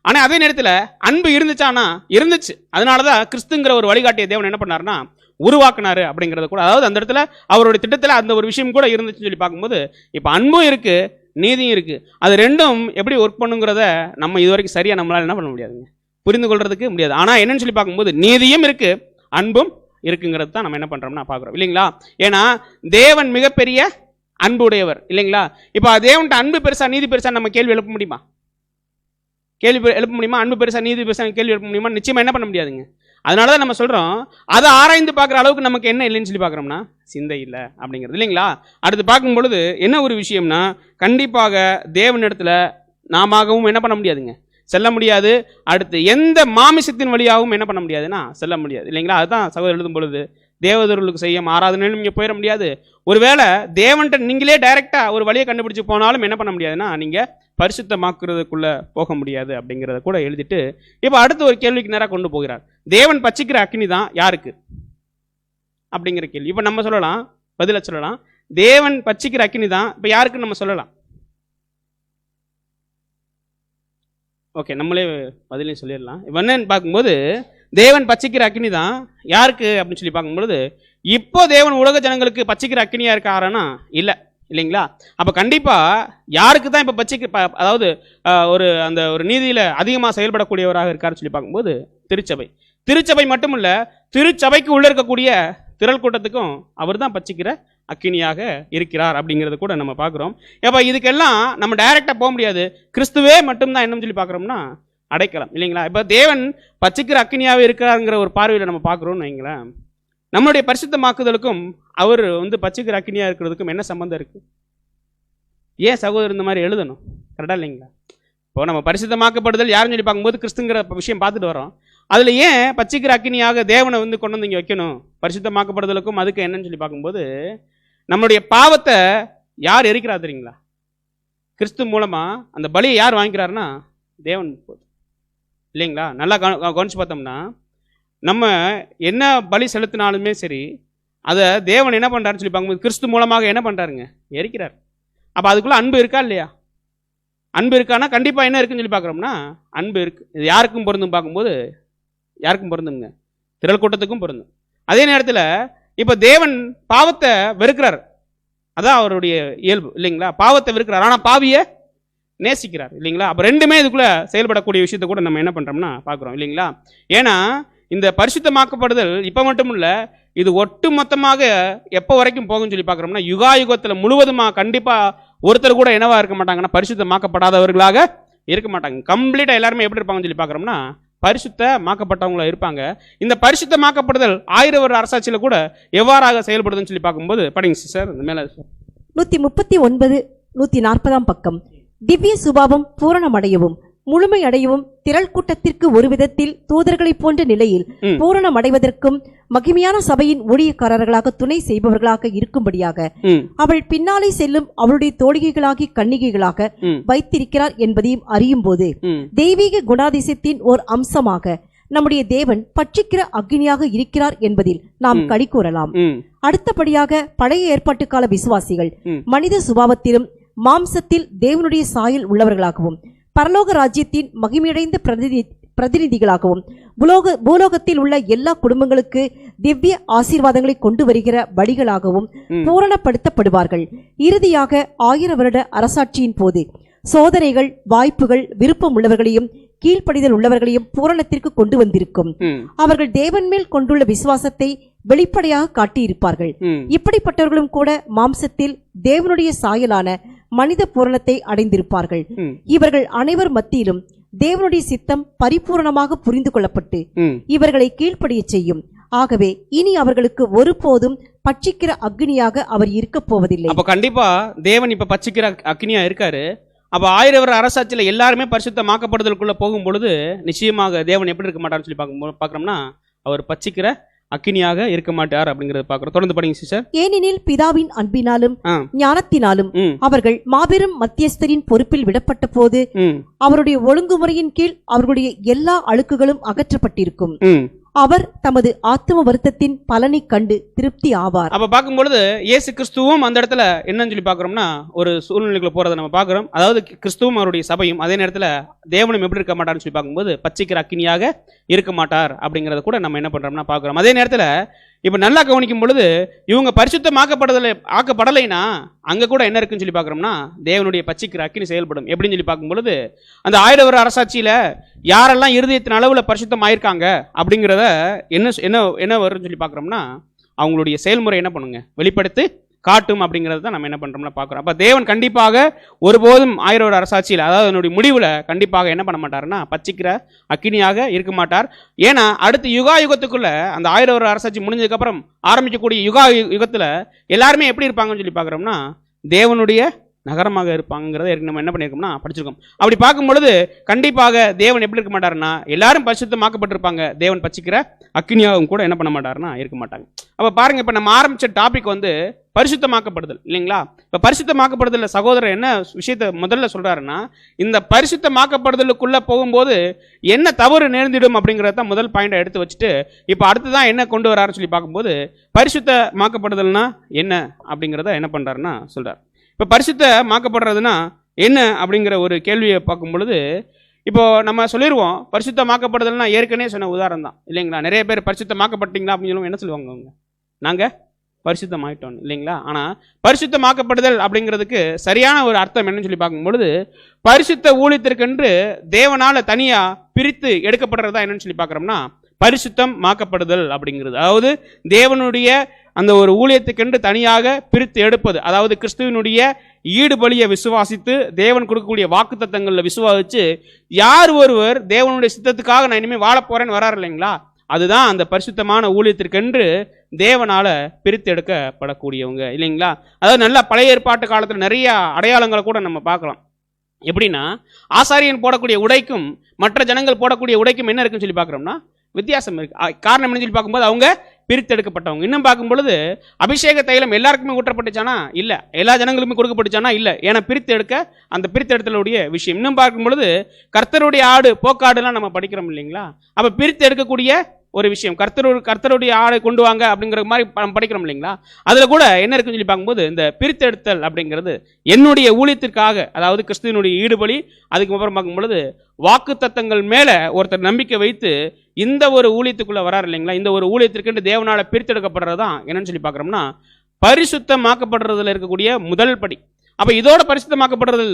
ஆனால் அதே நேரத்தில் அன்பு இருந்துச்சானா இருந்துச்சு. அதனாலதான் கிறிஸ்துங்கிற ஒரு வழிகாட்டிய தேவன் என்ன பண்ணாருன்னா உருவாக்குனாரு அப்படிங்கிறத கூட, அதாவது அந்த இடத்துல அவருடைய திட்டத்தில் அந்த ஒரு விஷயம் கூட இருந்துச்சுன்னு சொல்லி பார்க்கும்போது இப்போ அன்பும் இருக்கு நீதியும் இருக்கு. அது ரெண்டும் எப்படி ஒர்க் பண்ணுங்கிறத நம்ம இது வரைக்கும் சரியா நம்மளால என்ன பண்ண முடியாதுங்க, புரிந்து கொள்றதுக்கு முடியாது. ஆனால் என்னன்னு சொல்லி பார்க்கும்போது நீதியும் இருக்கு அன்பும் இருக்குங்கிறது தான் நம்ம என்ன பண்றோம்னா பார்க்குறோம் இல்லைங்களா? ஏன்னா தேவன் மிகப்பெரிய அன்பு உடையவர் இல்லைங்களா? இப்போ தேவன்கிட்ட அன்பு பெருசா நீதி பெருசா நம்ம கேள்வி எழுப்ப முடியுமா? அன்பு பெருசா நீதி பெருசா கேள்வி எழுப்ப முடியுமா? நிச்சயமா என்ன பண்ண முடியாதுங்க. அதனால தான் நம்ம சொல்றோம், அதை ஆராய்ந்து பார்க்குற அளவுக்கு நமக்கு என்ன இல்லைன்னு சொல்லி பார்க்குறோம்னா சிந்தை இல்லை அப்படிங்கிறது இல்லைங்களா? அடுத்து பார்க்கும் பொழுது என்ன ஒரு விஷயம்னா கண்டிப்பாக தேவனிடத்துல நாமவும் என்ன பண்ண முடியாதுங்க, செல்ல முடியாது. அடுத்து எந்த மாமிசத்தின் வழியாகவும் என்ன பண்ண முடியாதுன்னா செல்ல முடியாது இல்லைங்களா? அதுதான் சகோதரர் எழுதும் பொழுது தேவதர்களுக்கு செய்ய ஆராதனையிலும் நீங்க போயிட முடியாது. ஒருவேளை தேவன்கிட்ட நீங்களே டைரக்டா ஒரு வழியை கண்டுபிடிச்சு போனாலும் என்ன பண்ண முடியாதுன்னா நீங்க பரிசுத்தமாக்குறதுக்குள்ள போக முடியாது அப்படிங்கிறத கூட எழுதிட்டு இப்போ அடுத்த ஒரு கேள்விக்கு நேராக கொண்டு போகிறார். தேவன் பச்சிக்கிற அக்கினி தான் யாருக்கு அப்படிங்கிற கேள்வி. இப்போ நம்ம சொல்லலாம், பதில சொல்லலாம், தேவன் பச்சிக்கிற அக்கினி தான் இப்போ யாருக்குன்னு நம்ம சொல்லலாம். ஓகே, நம்மளே பதிலையும் சொல்லிடலாம். இப்போ என்னன்னு பார்க்கும்போது தேவன் பச்சிக்கிற அக்கினி தான் யாருக்கு அப்படின்னு சொல்லி பார்க்கும்பொழுது இப்போ தேவன் உலக ஜனங்களுக்கு பச்சிக்கிற அக்கினியா இருக்காருன்னா இல்லை இல்லைங்களா? அப்போ கண்டிப்பா யாருக்கு தான் இப்போ பச்சிக்கு அதாவது ஒரு நீதியில அதிகமாக செயல்படக்கூடியவராக இருக்காருன்னு சொல்லி பார்க்கும்போது திருச்சபை மட்டும் இல்ல, திருச்சபைக்கு உள்ள இருக்கக்கூடிய திரள் கூட்டத்துக்கும் அவர் தான் பட்சிக்கிற அக்கினியாக இருக்கிறார் அப்படிங்கிறது கூட நம்ம பார்க்குறோம். ஏப்பா இதுக்கெல்லாம் நம்ம டைரெக்டாக போக முடியாது, கிறிஸ்துவே மட்டும்தான் என்னன்னு சொல்லி பார்க்குறோம்னா அடைக்கலாம் இல்லைங்களா? இப்போ தேவன் பட்சிக்கிற அக்கினியாகவே இருக்கிறாருங்கிற ஒரு பார்வையில் நம்ம பார்க்குறோம்னு வைங்களேன். நம்மளுடைய பரிசுத்தமாக்குதலுக்கும் அவர் பட்சிக்கிற அக்கினியாக இருக்கிறதுக்கும் என்ன சம்பந்தம் இருக்குது? ஏன் சகோதரர் இந்த மாதிரி எழுதணும்? கரெக்டாக இல்லைங்களா? இப்போ நம்ம பரிசுத்தமாக்கப்படுதல் யாருன்னு சொல்லி பார்க்கும்போது கிறிஸ்துங்கிற விஷயம் பார்த்துட்டு வரோம். அதில் ஏன் பட்சிக்கிற அக்கினியாக தேவனை கொண்டு வந்து இங்கே வைக்கணும்? பரிசுத்தமாக்கப்படுதலுக்கும் அதுக்கு என்னன்னு சொல்லி பார்க்கும்போது நம்மளுடைய பாவத்தை யார் எரிக்கிறா தெரியுங்களா? கிறிஸ்து மூலமாக அந்த பலியை யார் வாங்கிக்கிறாருன்னா தேவன் இல்லைங்களா? நல்லா கவனிச்சு பார்த்தோம்னா நம்ம என்ன பலி செலுத்தினாலுமே சரி, அதை தேவன் என்ன பண்ணுறாருன்னு சொல்லி பார்க்கும்போது கிறிஸ்து மூலமாக என்ன பண்ணுறாருங்க? எரிக்கிறார். அப்போ அதுக்குள்ளே அன்பு இருக்கா இல்லையா? அன்பு இருக்கான்னா கண்டிப்பாக என்ன இருக்குன்னு சொல்லி பார்க்குறோம்னா அன்பு இருக்குது. இது யாருக்கும் பொருந்தும் பார்க்கும்போது யாருக்கும் பொருந்துங்க? திரள் கூட்டத்துக்கும் பொருந்தும். அதே நேரத்தில் இப்போ தேவன் பாவத்தை வெறுக்கிறார், அதான் அவருடைய இயல்பு இல்லைங்களா? பாவத்தை வெறுக்கிறார், ஆனால் பாவியை நேசிக்கிறார் இல்லைங்களா? அப்போ ரெண்டுமே இதுக்குள்ளே செயல்படக்கூடிய விஷயத்தை கூட நம்ம என்ன பண்ணுறோம்னா பார்க்குறோம் இல்லைங்களா? ஏன்னா இந்த பரிசுத்தமாக்கப்படுதல் இப்போ மட்டும் இல்லை, இது ஒட்டு மொத்தமாக எப்போ வரைக்கும் போகும்னு சொல்லி பார்க்குறோம்னா யுகாயுகத்தில் முழுவதுமாக கண்டிப்பாக ஒருத்தர் கூட என்னவா இருக்க மாட்டாங்கன்னா பரிசுத்தமாக்கப்படாதவர்களாக இருக்க மாட்டாங்க. கம்ப்ளீட்டாக எல்லாருமே எப்படி இருப்பாங்கன்னு சொல்லி பார்க்குறோம்னா பரிசுத்தமாக்கப்பட்டவங்களா இருப்பாங்க. இந்த பரிசுத்தமாக்கப்படுதல் 1000 வருட அரசாட்சியில் கூட எவ்வாறாக செயல்படுதுன்னு சொல்லி பார்க்கும்போது படிங்க சார். இந்த மேலே 139 140 பக்கம். திவ்ய சுபாவம் பூரணமடையவும் முழுமையடையவும் திரள் கூட்டத்திற்கு ஒரு விதத்தில் தூதர்களைப் போன்ற நிலையில் பூரணமடைவதற்கும் மகிமையான சபையின் ஊழியக்காரர்களாக துணை செய்பவர்களாக இருக்கும்படியாக அவள் பின்னாலே செல்லும் அவளுடைய தோழிகைகளாகி கன்னிகைகளாக வைத்திருக்கிறார் என்பதையும் அறியும் போது தெய்வீக குணாதிசயத்தின் ஓர் அம்சமாக நம்முடைய தேவன் பட்சிக்கிற அக்னியாக இருக்கிறார் என்பதில் நாம் களி கூறலாம். அடுத்தபடியாக பழைய ஏற்பாட்டு கால விசுவாசிகள் மனித சுபாவத்திலும் மாம்சத்தில் தேவனுடைய சாயல் உள்ளவர்களாகவும் பரலோக ராஜ்யத்தின் மகிமையடைந்த பிரதிநிதிகளாகவும் பூலோகத்தில் உள்ள எல்லா குடும்பங்களுக்கு திவ்ய ஆசீர்வாதங்களை கொண்டு வருகிற வழிகளாகவும் பூரணப்படுத்தப்படுவார்கள். இறுதியாக 1000 வருட அரசாட்சியின் போது சோதனைகள், வாய்ப்புகள், விருப்பம் உள்ளவர்களையும் கீழ்ப்படிதல் உள்ளவர்களையும் பூரணத்திற்கு கொண்டு வந்திருக்கும். அவர்கள் தேவன் மேல் கொண்டுள்ள விசுவாசத்தை வெளிப்படையாக காட்டியிருப்பார்கள். இப்படிப்பட்டவர்களும் கூட மாம்சத்தில் தேவனுடைய சாயலான மனித பூரணத்தை அடைந்திருப்பார்கள். இவர்கள் அனைவர் மத்தியிலும் தேவனுடைய சித்தம் பரிபூர்ணமாக புரிந்து கொள்ளப்பட்டு இவர்களை கீழ்ப்படிய செய்யும். ஆகவே இனி அவர்களுக்கு ஒருபோதும் பட்சிக்கிற அக்னியாக அவர் இருக்க போவதில்லை. அப்ப கண்டிப்பா தேவன் இப்ப பட்சிக்கிற அக்னியா இருக்காரு. அப்ப 1000 வருட அரசாட்சியில் எல்லாருமே பரிசுத்தமாக்கப்படுதலுக்குள்ள போகும் பொழுது நிச்சயமாக தேவன் எப்படி இருக்க மாட்டார்னு சொல்லி பார்க்கறோம்னா அவர் பட்சிக்கிற அக்கினியாக இருக்க மாட்டார் அப்படிங்கறத பார்க்கிறோம். தொடர்ந்து படிங்க சிஸ்டர். ஏனெனில் பிதாவின் அன்பினாலும் ஞானத்தினாலும் அவர்கள் மாபெரும் மத்தியஸ்தரின் பொறுப்பில் விடப்பட்ட போது அவருடைய ஒழுங்குமுறையின் கீழ் அவர்களுடைய எல்லா அழுக்குகளும் அகற்றப்பட்டிருக்கும். அவர் தமது ஆத்ம வருத்தத்தின் பலனை கண்டு திருப்தி ஆவார். அப்ப பார்க்கும்பொழுது இயேசு கிறிஸ்துவும் அந்த இடத்துல என்னன்னு சொல்லி பார்க்கிறோம்னா ஒரு சூழ்நிலைக்குள்ள போறதை நம்ம பார்க்கிறோம். அதாவது கிறிஸ்துவும் அவருடைய சபையும் அதே நேரத்தில் தேவனும் எப்படி இருக்க மாட்டார்னு சொல்லி பார்க்கும்போது பட்சிக்கிற அக்கினியாக இருக்க மாட்டார் அப்படிங்கறத கூட நம்ம என்ன பண்றோம்னா பார்க்கிறோம். அதே நேரத்தில் இப்ப நல்லா கவனிக்கும் பொழுது இவங்க ஆக்கப்படலைன்னா அங்க கூட என்ன இருக்குன்னு சொல்லி பார்க்கிறோம்னா தேவனுடைய பட்சிக்கிற அக்கினி செயல்படும். எப்படின்னு சொல்லி பார்க்கும்பொழுது அந்த 1000 வருட அரசாட்சியில யாரெல்லாம் இருதயத்தின் அளவுல பரிசுத்தம் ஆயிருக்காங்க அப்படிங்கிறத என்ன வரும்னு சொல்லி பார்க்கிறோம்னா அவங்களுடைய செயல்முறை என்ன பண்ணுங்க வெளிப்படுத்தி காட்டும் அப்படிங்கிறது தான் நம்ம என்ன பண்றோம்னா பார்க்கிறோம். அப்ப தேவன் கண்டிப்பாக ஒருபோதும் 1000 வருட அரசாட்சியில் அதாவது அதனுடைய முடிவுல கண்டிப்பாக என்ன பண்ண மாட்டாருன்னா பட்சிக்கிற அக்கினியாக இருக்க மாட்டார். ஏன்னா அடுத்த யுகத்துக்குள்ள அந்த 1000 வருட அரசாட்சி முடிஞ்சதுக்கு அப்புறம் ஆரம்பிக்கக்கூடிய யுகத்துல எல்லாருமே எப்படி இருப்பாங்கன்னு சொல்லி பார்க்கிறோம்னா தேவனுடைய நகரமாக இருப்பாங்கிறத நம்ம என்ன பண்ணியிருக்கோம்னா படிச்சிருக்கோம். அப்படி பார்க்கும் பொழுது கண்டிப்பாக தேவன் எப்படி இருக்க மாட்டாருன்னா எல்லாரும் பரிசுத்தமாக்கப்பட்டிருப்பாங்க. தேவன் பட்சிக்கிற அக்கினியாகவும் கூட என்ன பண்ண மாட்டாருன்னா இருக்க மாட்டாங்க. அப்ப பாருங்க, இப்ப நம்ம ஆரம்பிச்ச டாபிக் பரிசுத்தமாக்கப்படுதல் இல்லைங்களா? இப்ப பரிசுத்தமாக்கப்படுதல் சகோதரர் என்ன விஷயத்தை முதல்ல சொல்றாருன்னா இந்த பரிசுத்தமாக்கப்படுதலுக்குள்ள போகும்போது என்ன தவறு நேர்ந்திடும் அப்படிங்கிறத முதல் பாயிண்டை எடுத்து வச்சுட்டு இப்ப அடுத்துதான் என்ன கொண்டு வராருன்னு சொல்லி பார்க்கும்போது பரிசுத்தமாக்கப்படுதல்னா என்ன அப்படிங்கிறத என்ன பண்றாருன்னா சொல்றாரு. இப்போ பரிசுத்தமாக்கப்படுறதுனா என்ன அப்படிங்கிற ஒரு கேள்வியை பார்க்கும் பொழுது இப்போ நம்ம சொல்லிடுவோம் பரிசுத்தமாக்கப்படுதல்னா ஏற்கனவே சொன்ன உதாரணம் தான் இல்லைங்களா? நிறைய பேர் பரிசுத்தமாக்கப்பட்டீங்களா அப்படின்னு சொல்லுவோம். என்ன சொல்லுவாங்க அவங்க? நாங்கள் பரிசுத்தமாயிட்டோம் இல்லைங்களா? ஆனால் பரிசுத்தமாக்கப்படுதல் அப்படிங்கிறதுக்கு சரியான ஒரு அர்த்தம் என்னன்னு சொல்லி பார்க்கும் பொழுது பரிசுத்த ஊழியத்திற்கென்று தேவனால தனியாக பிரித்து எடுக்கப்படுறதா என்னன்னு சொல்லி பார்க்குறோம்னா பரிசுத்தம் மாக்கப்படுதல் அப்படிங்கிறது. அதாவது தேவனுடைய அந்த ஒரு ஊழியத்துக்கென்று தனியாக பிரித்து எடுப்பது. அதாவது கிறிஸ்துவனுடைய ஈடுபலியை விசுவாசித்து தேவன் கொடுக்கக்கூடிய வாக்கு தத்தங்களில் விசுவாசித்து யார் ஒருவர் தேவனுடைய சித்தத்துக்காக நான் இனிமேல் வாழ போறேன்னு வராரு இல்லைங்களா, அதுதான் அந்த பரிசுத்தமான ஊழியத்திற்கென்று தேவனால பிரித்து எடுக்கப்படக்கூடியவங்க இல்லைங்களா. அதாவது நல்லா பழைய ஏற்பாட்டு காலத்தில் நிறைய அடையாளங்களை கூட நம்ம பார்க்கலாம். எப்படின்னா, ஆசாரியன் போடக்கூடிய உடைக்கும் மற்ற ஜனங்கள் போடக்கூடிய உடைக்கும் என்ன இருக்குன்னு சொல்லி பார்க்குறோம்னா வித்தியாசம் இருக்கு. காரணம் என்னன்னு சொல்லி பார்க்கும்போது அவங்க பிரித்தெடுக்கப்பட்டவங்க. இன்னும் பார்க்கும் பொழுது அபிஷேக தைலம் எல்லாருக்குமே ஊற்றப்பட்டுச்சானா இல்லை, எல்லா ஜனங்களுமே கொடுக்கப்பட்டுச்சானா இல்லை. ஏன்னா பிரித்தெடுக்க அந்த பிரித்தெடுத்தலுடைய விஷயம். இன்னும் பார்க்கும் பொழுது கர்த்தருடைய ஆடு போக்காடுலாம் நம்ம படிக்கிறோம் இல்லைங்களா. அப்போ பிரித்து எடுக்கக்கூடிய ஒரு விஷயம், கர்த்தருடைய ஆடை கொண்டு வாங்க அப்படிங்கிற மாதிரி படிக்கிறோம் இல்லைங்களா. அதில் கூட என்ன இருக்குன்னு சொல்லி பார்க்கும்போது இந்த பிரித்தெடுத்தல் அப்படிங்கிறது என்னுடைய ஊழியத்திற்காக, அதாவது கிறிஸ்துவனுடைய ஈடுபலி, அதுக்கு அப்புறம் பார்க்கும் பொழுது வாக்கு தத்தங்கள் மேலே ஒருத்தர் நம்பிக்கை வைத்து இந்த ஒரு ஊழியத்துக்குள்ளே வராரு இல்லைங்களா. இந்த ஒரு ஊழியத்திற்கு தேவனால் பிரித்தெடுக்கப்படுறது தான் என்னன்னு சொல்லி பார்க்குறோம்னா பரிசுத்தமாக்கப்படுறதுல இருக்கக்கூடிய முதல் படி. அப்போ இதோட பரிசுத்தமாக்கப்படுறது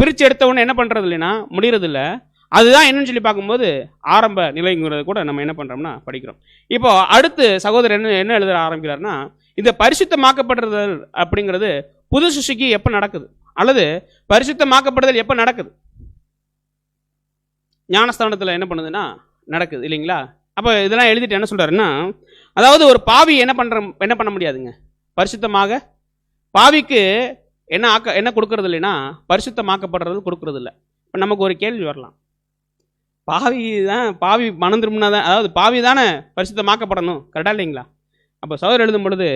பிரித்து எடுத்தவொன்னு என்ன பண்ணுறது இல்லைன்னா முடிகிறது இல்லை. அதுதான் என்னன்னு சொல்லி பார்க்கும்போது ஆரம்ப நிலைங்கிறது கூட நம்ம என்ன பண்ணுறோம்னா படிக்கிறோம். இப்போ அடுத்து சகோதரர் என்ன எழுத ஆரம்பிக்கிறாருன்னா, இந்த பரிசுத்தமாக்கப்படுறது அப்படிங்கிறது புது சிருஷ்டிக்கு எப்போ நடக்குது, அல்லது பரிசுத்தமாக்கப்படுதல் எப்போ நடக்குது? ஞானஸ்தானத்தில் என்ன பண்ணுதுன்னா நடக்குது இல்லைங்களா. அப்போ இதெல்லாம் எழுதிட்டு என்ன சொல்கிறாருன்னா, அதாவது ஒரு பாவி என்ன பண்ண முடியாதுங்க. பரிசுத்தமாக பாவிக்கு என்ன கொடுக்கறது இல்லைன்னா பரிசுத்தமாக்கப்படுறது கொடுக்கறது இல்லை. இப்போ நமக்கு ஒரு கேள்வி வரலாம், பாவி மனம் திரும்பினா தான், அதாவது பாவி தானே பரிசுத்தமாக்கப்படணும், கரெக்டாக இல்லைங்களா? அப்போ சகோதரர் எழுதும் பொழுது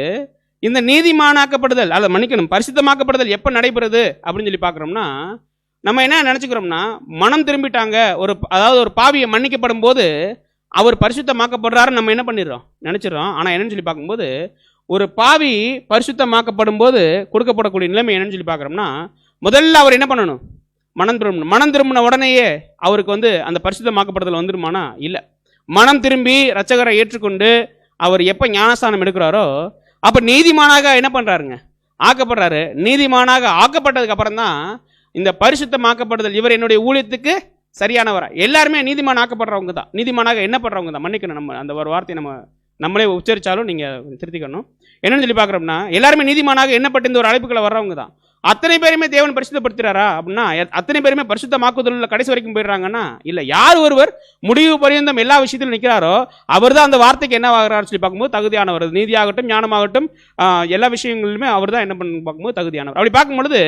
இந்த நீதிமானாக்கப்படுதல், அதை மன்னிக்கணும், பரிசுத்தமாக்கப்படுதல் எப்போ நடைபெறுது அப்படின்னு சொல்லி பார்க்குறோம்னா, நம்ம என்ன நினச்சிக்கிறோம்னா மனம் திரும்பிட்டாங்க, அதாவது ஒரு பாவியை மன்னிக்கப்படும் போது அவர் பரிசுத்தமாக்கப்படுறாருன்னு நம்ம என்ன பண்ணிடுறோம் நினச்சிடறோம். ஆனால் என்னன்னு சொல்லி பார்க்கும்போது ஒரு பாவி பரிசுத்தமாக்கப்படும் போது கொடுக்கப்படக்கூடிய நிலைமை என்னன்னு சொல்லி பார்க்குறோம்னா, முதல்ல அவர் என்ன பண்ணணும், மனம் திரும்பின உடனேயே அவருக்கு அந்த பரிசுத்தமாக்கப்படுதல் வந்துருமானா இல்லை. மனம் திரும்பி இரட்சகரை ஏற்றுக்கொண்டு அவர் எப்போ ஞானஸ்தானம் எடுக்கிறாரோ அப்போ நீதிமானாக என்ன பண்ணுறாருங்க, ஆக்கப்படுறாரு. நீதிமானாக ஆக்கப்பட்டதுக்கு அப்புறம் தான் இந்த பரிசுத்தமாக்கப்படுதல், இவர் என்னுடைய ஊழியத்துக்கு சரியானவரா. எல்லாருமே நீதிமான் ஆக்கப்படுறவங்க தான், நீதிமானாக என்ன பண்ணுறவங்க தான். மன்னிக்கணும், நம்ம அந்த ஒரு வார்த்தையை நம்மளே உச்சரித்தாலும் நீங்கள் திருத்திக்கணும். என்னன்னு சொல்லி பார்க்குறோம்னா எல்லாருமே நீதிமானாக எண்ணப்பட்டு இந்த ஒரு அழைப்புகளை வர்றவங்க தான். அத்தனை பேருமே தேவன் பரிசுத்தப்படுத்துறாரா அப்படின்னா அத்தனை பேருமே பரிசுத்தமாக்குதலில் கடைசி வரைக்கும் போயிடுறாங்கன்னா இல்லை. யார் ஒருவர் முடிவு பரியந்தம் எல்லா விஷயத்திலும் நிற்கிறாரோ அவர் தான் அந்த வார்த்தைக்கு என்ன ஆகிறாரு சொல்லி பார்க்கும்போது தகுதியானவர். நீதியாகட்டும் ஞானமாகட்டும் எல்லா விஷயங்களிலுமே அவர் தான் என்ன பண்ண பார்க்கும்போது தகுதியானவர். அப்படி பார்க்கும்பொழுது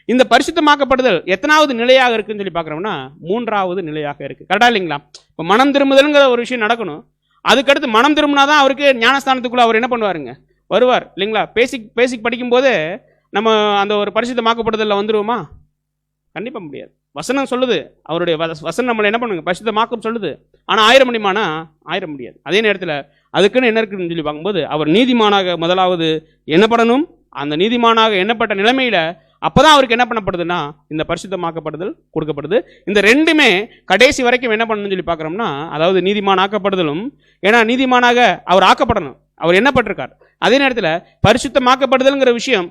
இந்த பரிசுத்தமாக்கப்படுதல் எத்தனாவது நிலையாக இருக்குன்னு சொல்லி பார்க்குறோம்னா 3வது நிலையாக இருக்குது. கரெக்டாக இல்லைங்களா? இப்போ மனம் திரும்புதல்ங்கிற ஒரு விஷயம் நடக்கணும். அதுக்கடுத்து மனம் திரும்பினாதான் அவருக்கு ஞானஸ்தானத்துக்குள்ளே அவர் என்ன பண்ணுவாருங்க, வருவார் இல்லைங்களா. பேசிக் படிக்கும்போது நம்ம அந்த ஒரு பரிசுத்தமாக்கப்படுதலில் வந்துடுவோமா? கண்டிப்பாக முடியாது. வசனம் சொல்லுது, அவருடைய வசனம் நம்மளை என்ன பண்ணுங்க பரிசுத்தமாக்கம் சொல்லுது. ஆனால் 1000 முடியுமானா 1000 முடியாது. அதே நேரத்தில் அதுக்குன்னு என்ன இருக்குன்னு சொல்லி பார்க்கும்போது அவர் நீதிமானாக முதலாவது எண்ணப்படணும். அந்த நீதிமானாக எண்ணப்பட்ட நிலைமையில் அப்போதான் அவருக்கு என்ன பண்ணப்படுதுன்னா இந்த பரிசுத்தமாக்கப்படுதல் கொடுக்கப்படுது. இந்த ரெண்டுமே கடைசி வரைக்கும் என்ன பண்ணணும்னு சொல்லி பார்க்குறோம்னா, அதாவது நீதிமான் ஆக்கப்படுதலும், ஏன்னா நீதிமானாக அவர் ஆக்கப்படணும், அவர் எண்ணப்பட்டிருக்கார். அதே நேரத்தில் பரிசுத்தமாக்கப்படுதல்ங்கிற விஷயம்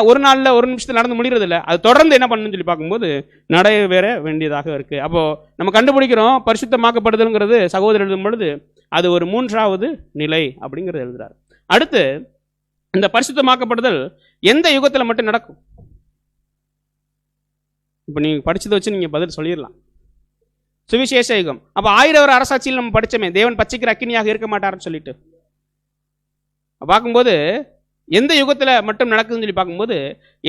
ஒரு நாளில் ஒரு நிமிஷத்தில் நடந்து முடிகிறது இல்லை. அது தொடர்ந்து என்ன பண்ணணும்னு சொல்லி பார்க்கும்போது நடைபெற வேண்டியதாக இருக்குது. அப்போது நம்ம கண்டுபிடிக்கிறோம் பரிசுத்தமாக்கப்படுதல்ங்கிறது சகோதரர் எழுதும் பொழுது அது ஒரு 3வது நிலை அப்படிங்கிறது எழுதுறாரு. அடுத்து இந்த பரிசுத்தமாக்கப்படுதல் எந்த யுகத்தில் மட்டும் நடக்கும்? இப்போ நீங்கள் படித்ததை வச்சு நீங்கள் பதில் சொல்லிடலாம். சுவிசேஷ யுகம். அப்போ 1000 வருட அரசாட்சியில் நம்ம படித்தோமே, தேவன் பச்சைக்கிற அக்கினியாக இருக்க மாட்டார்னு சொல்லிட்டு பார்க்கும்போது எந்த யுகத்தில் மட்டும் நடக்குதுன்னு சொல்லி பார்க்கும்போது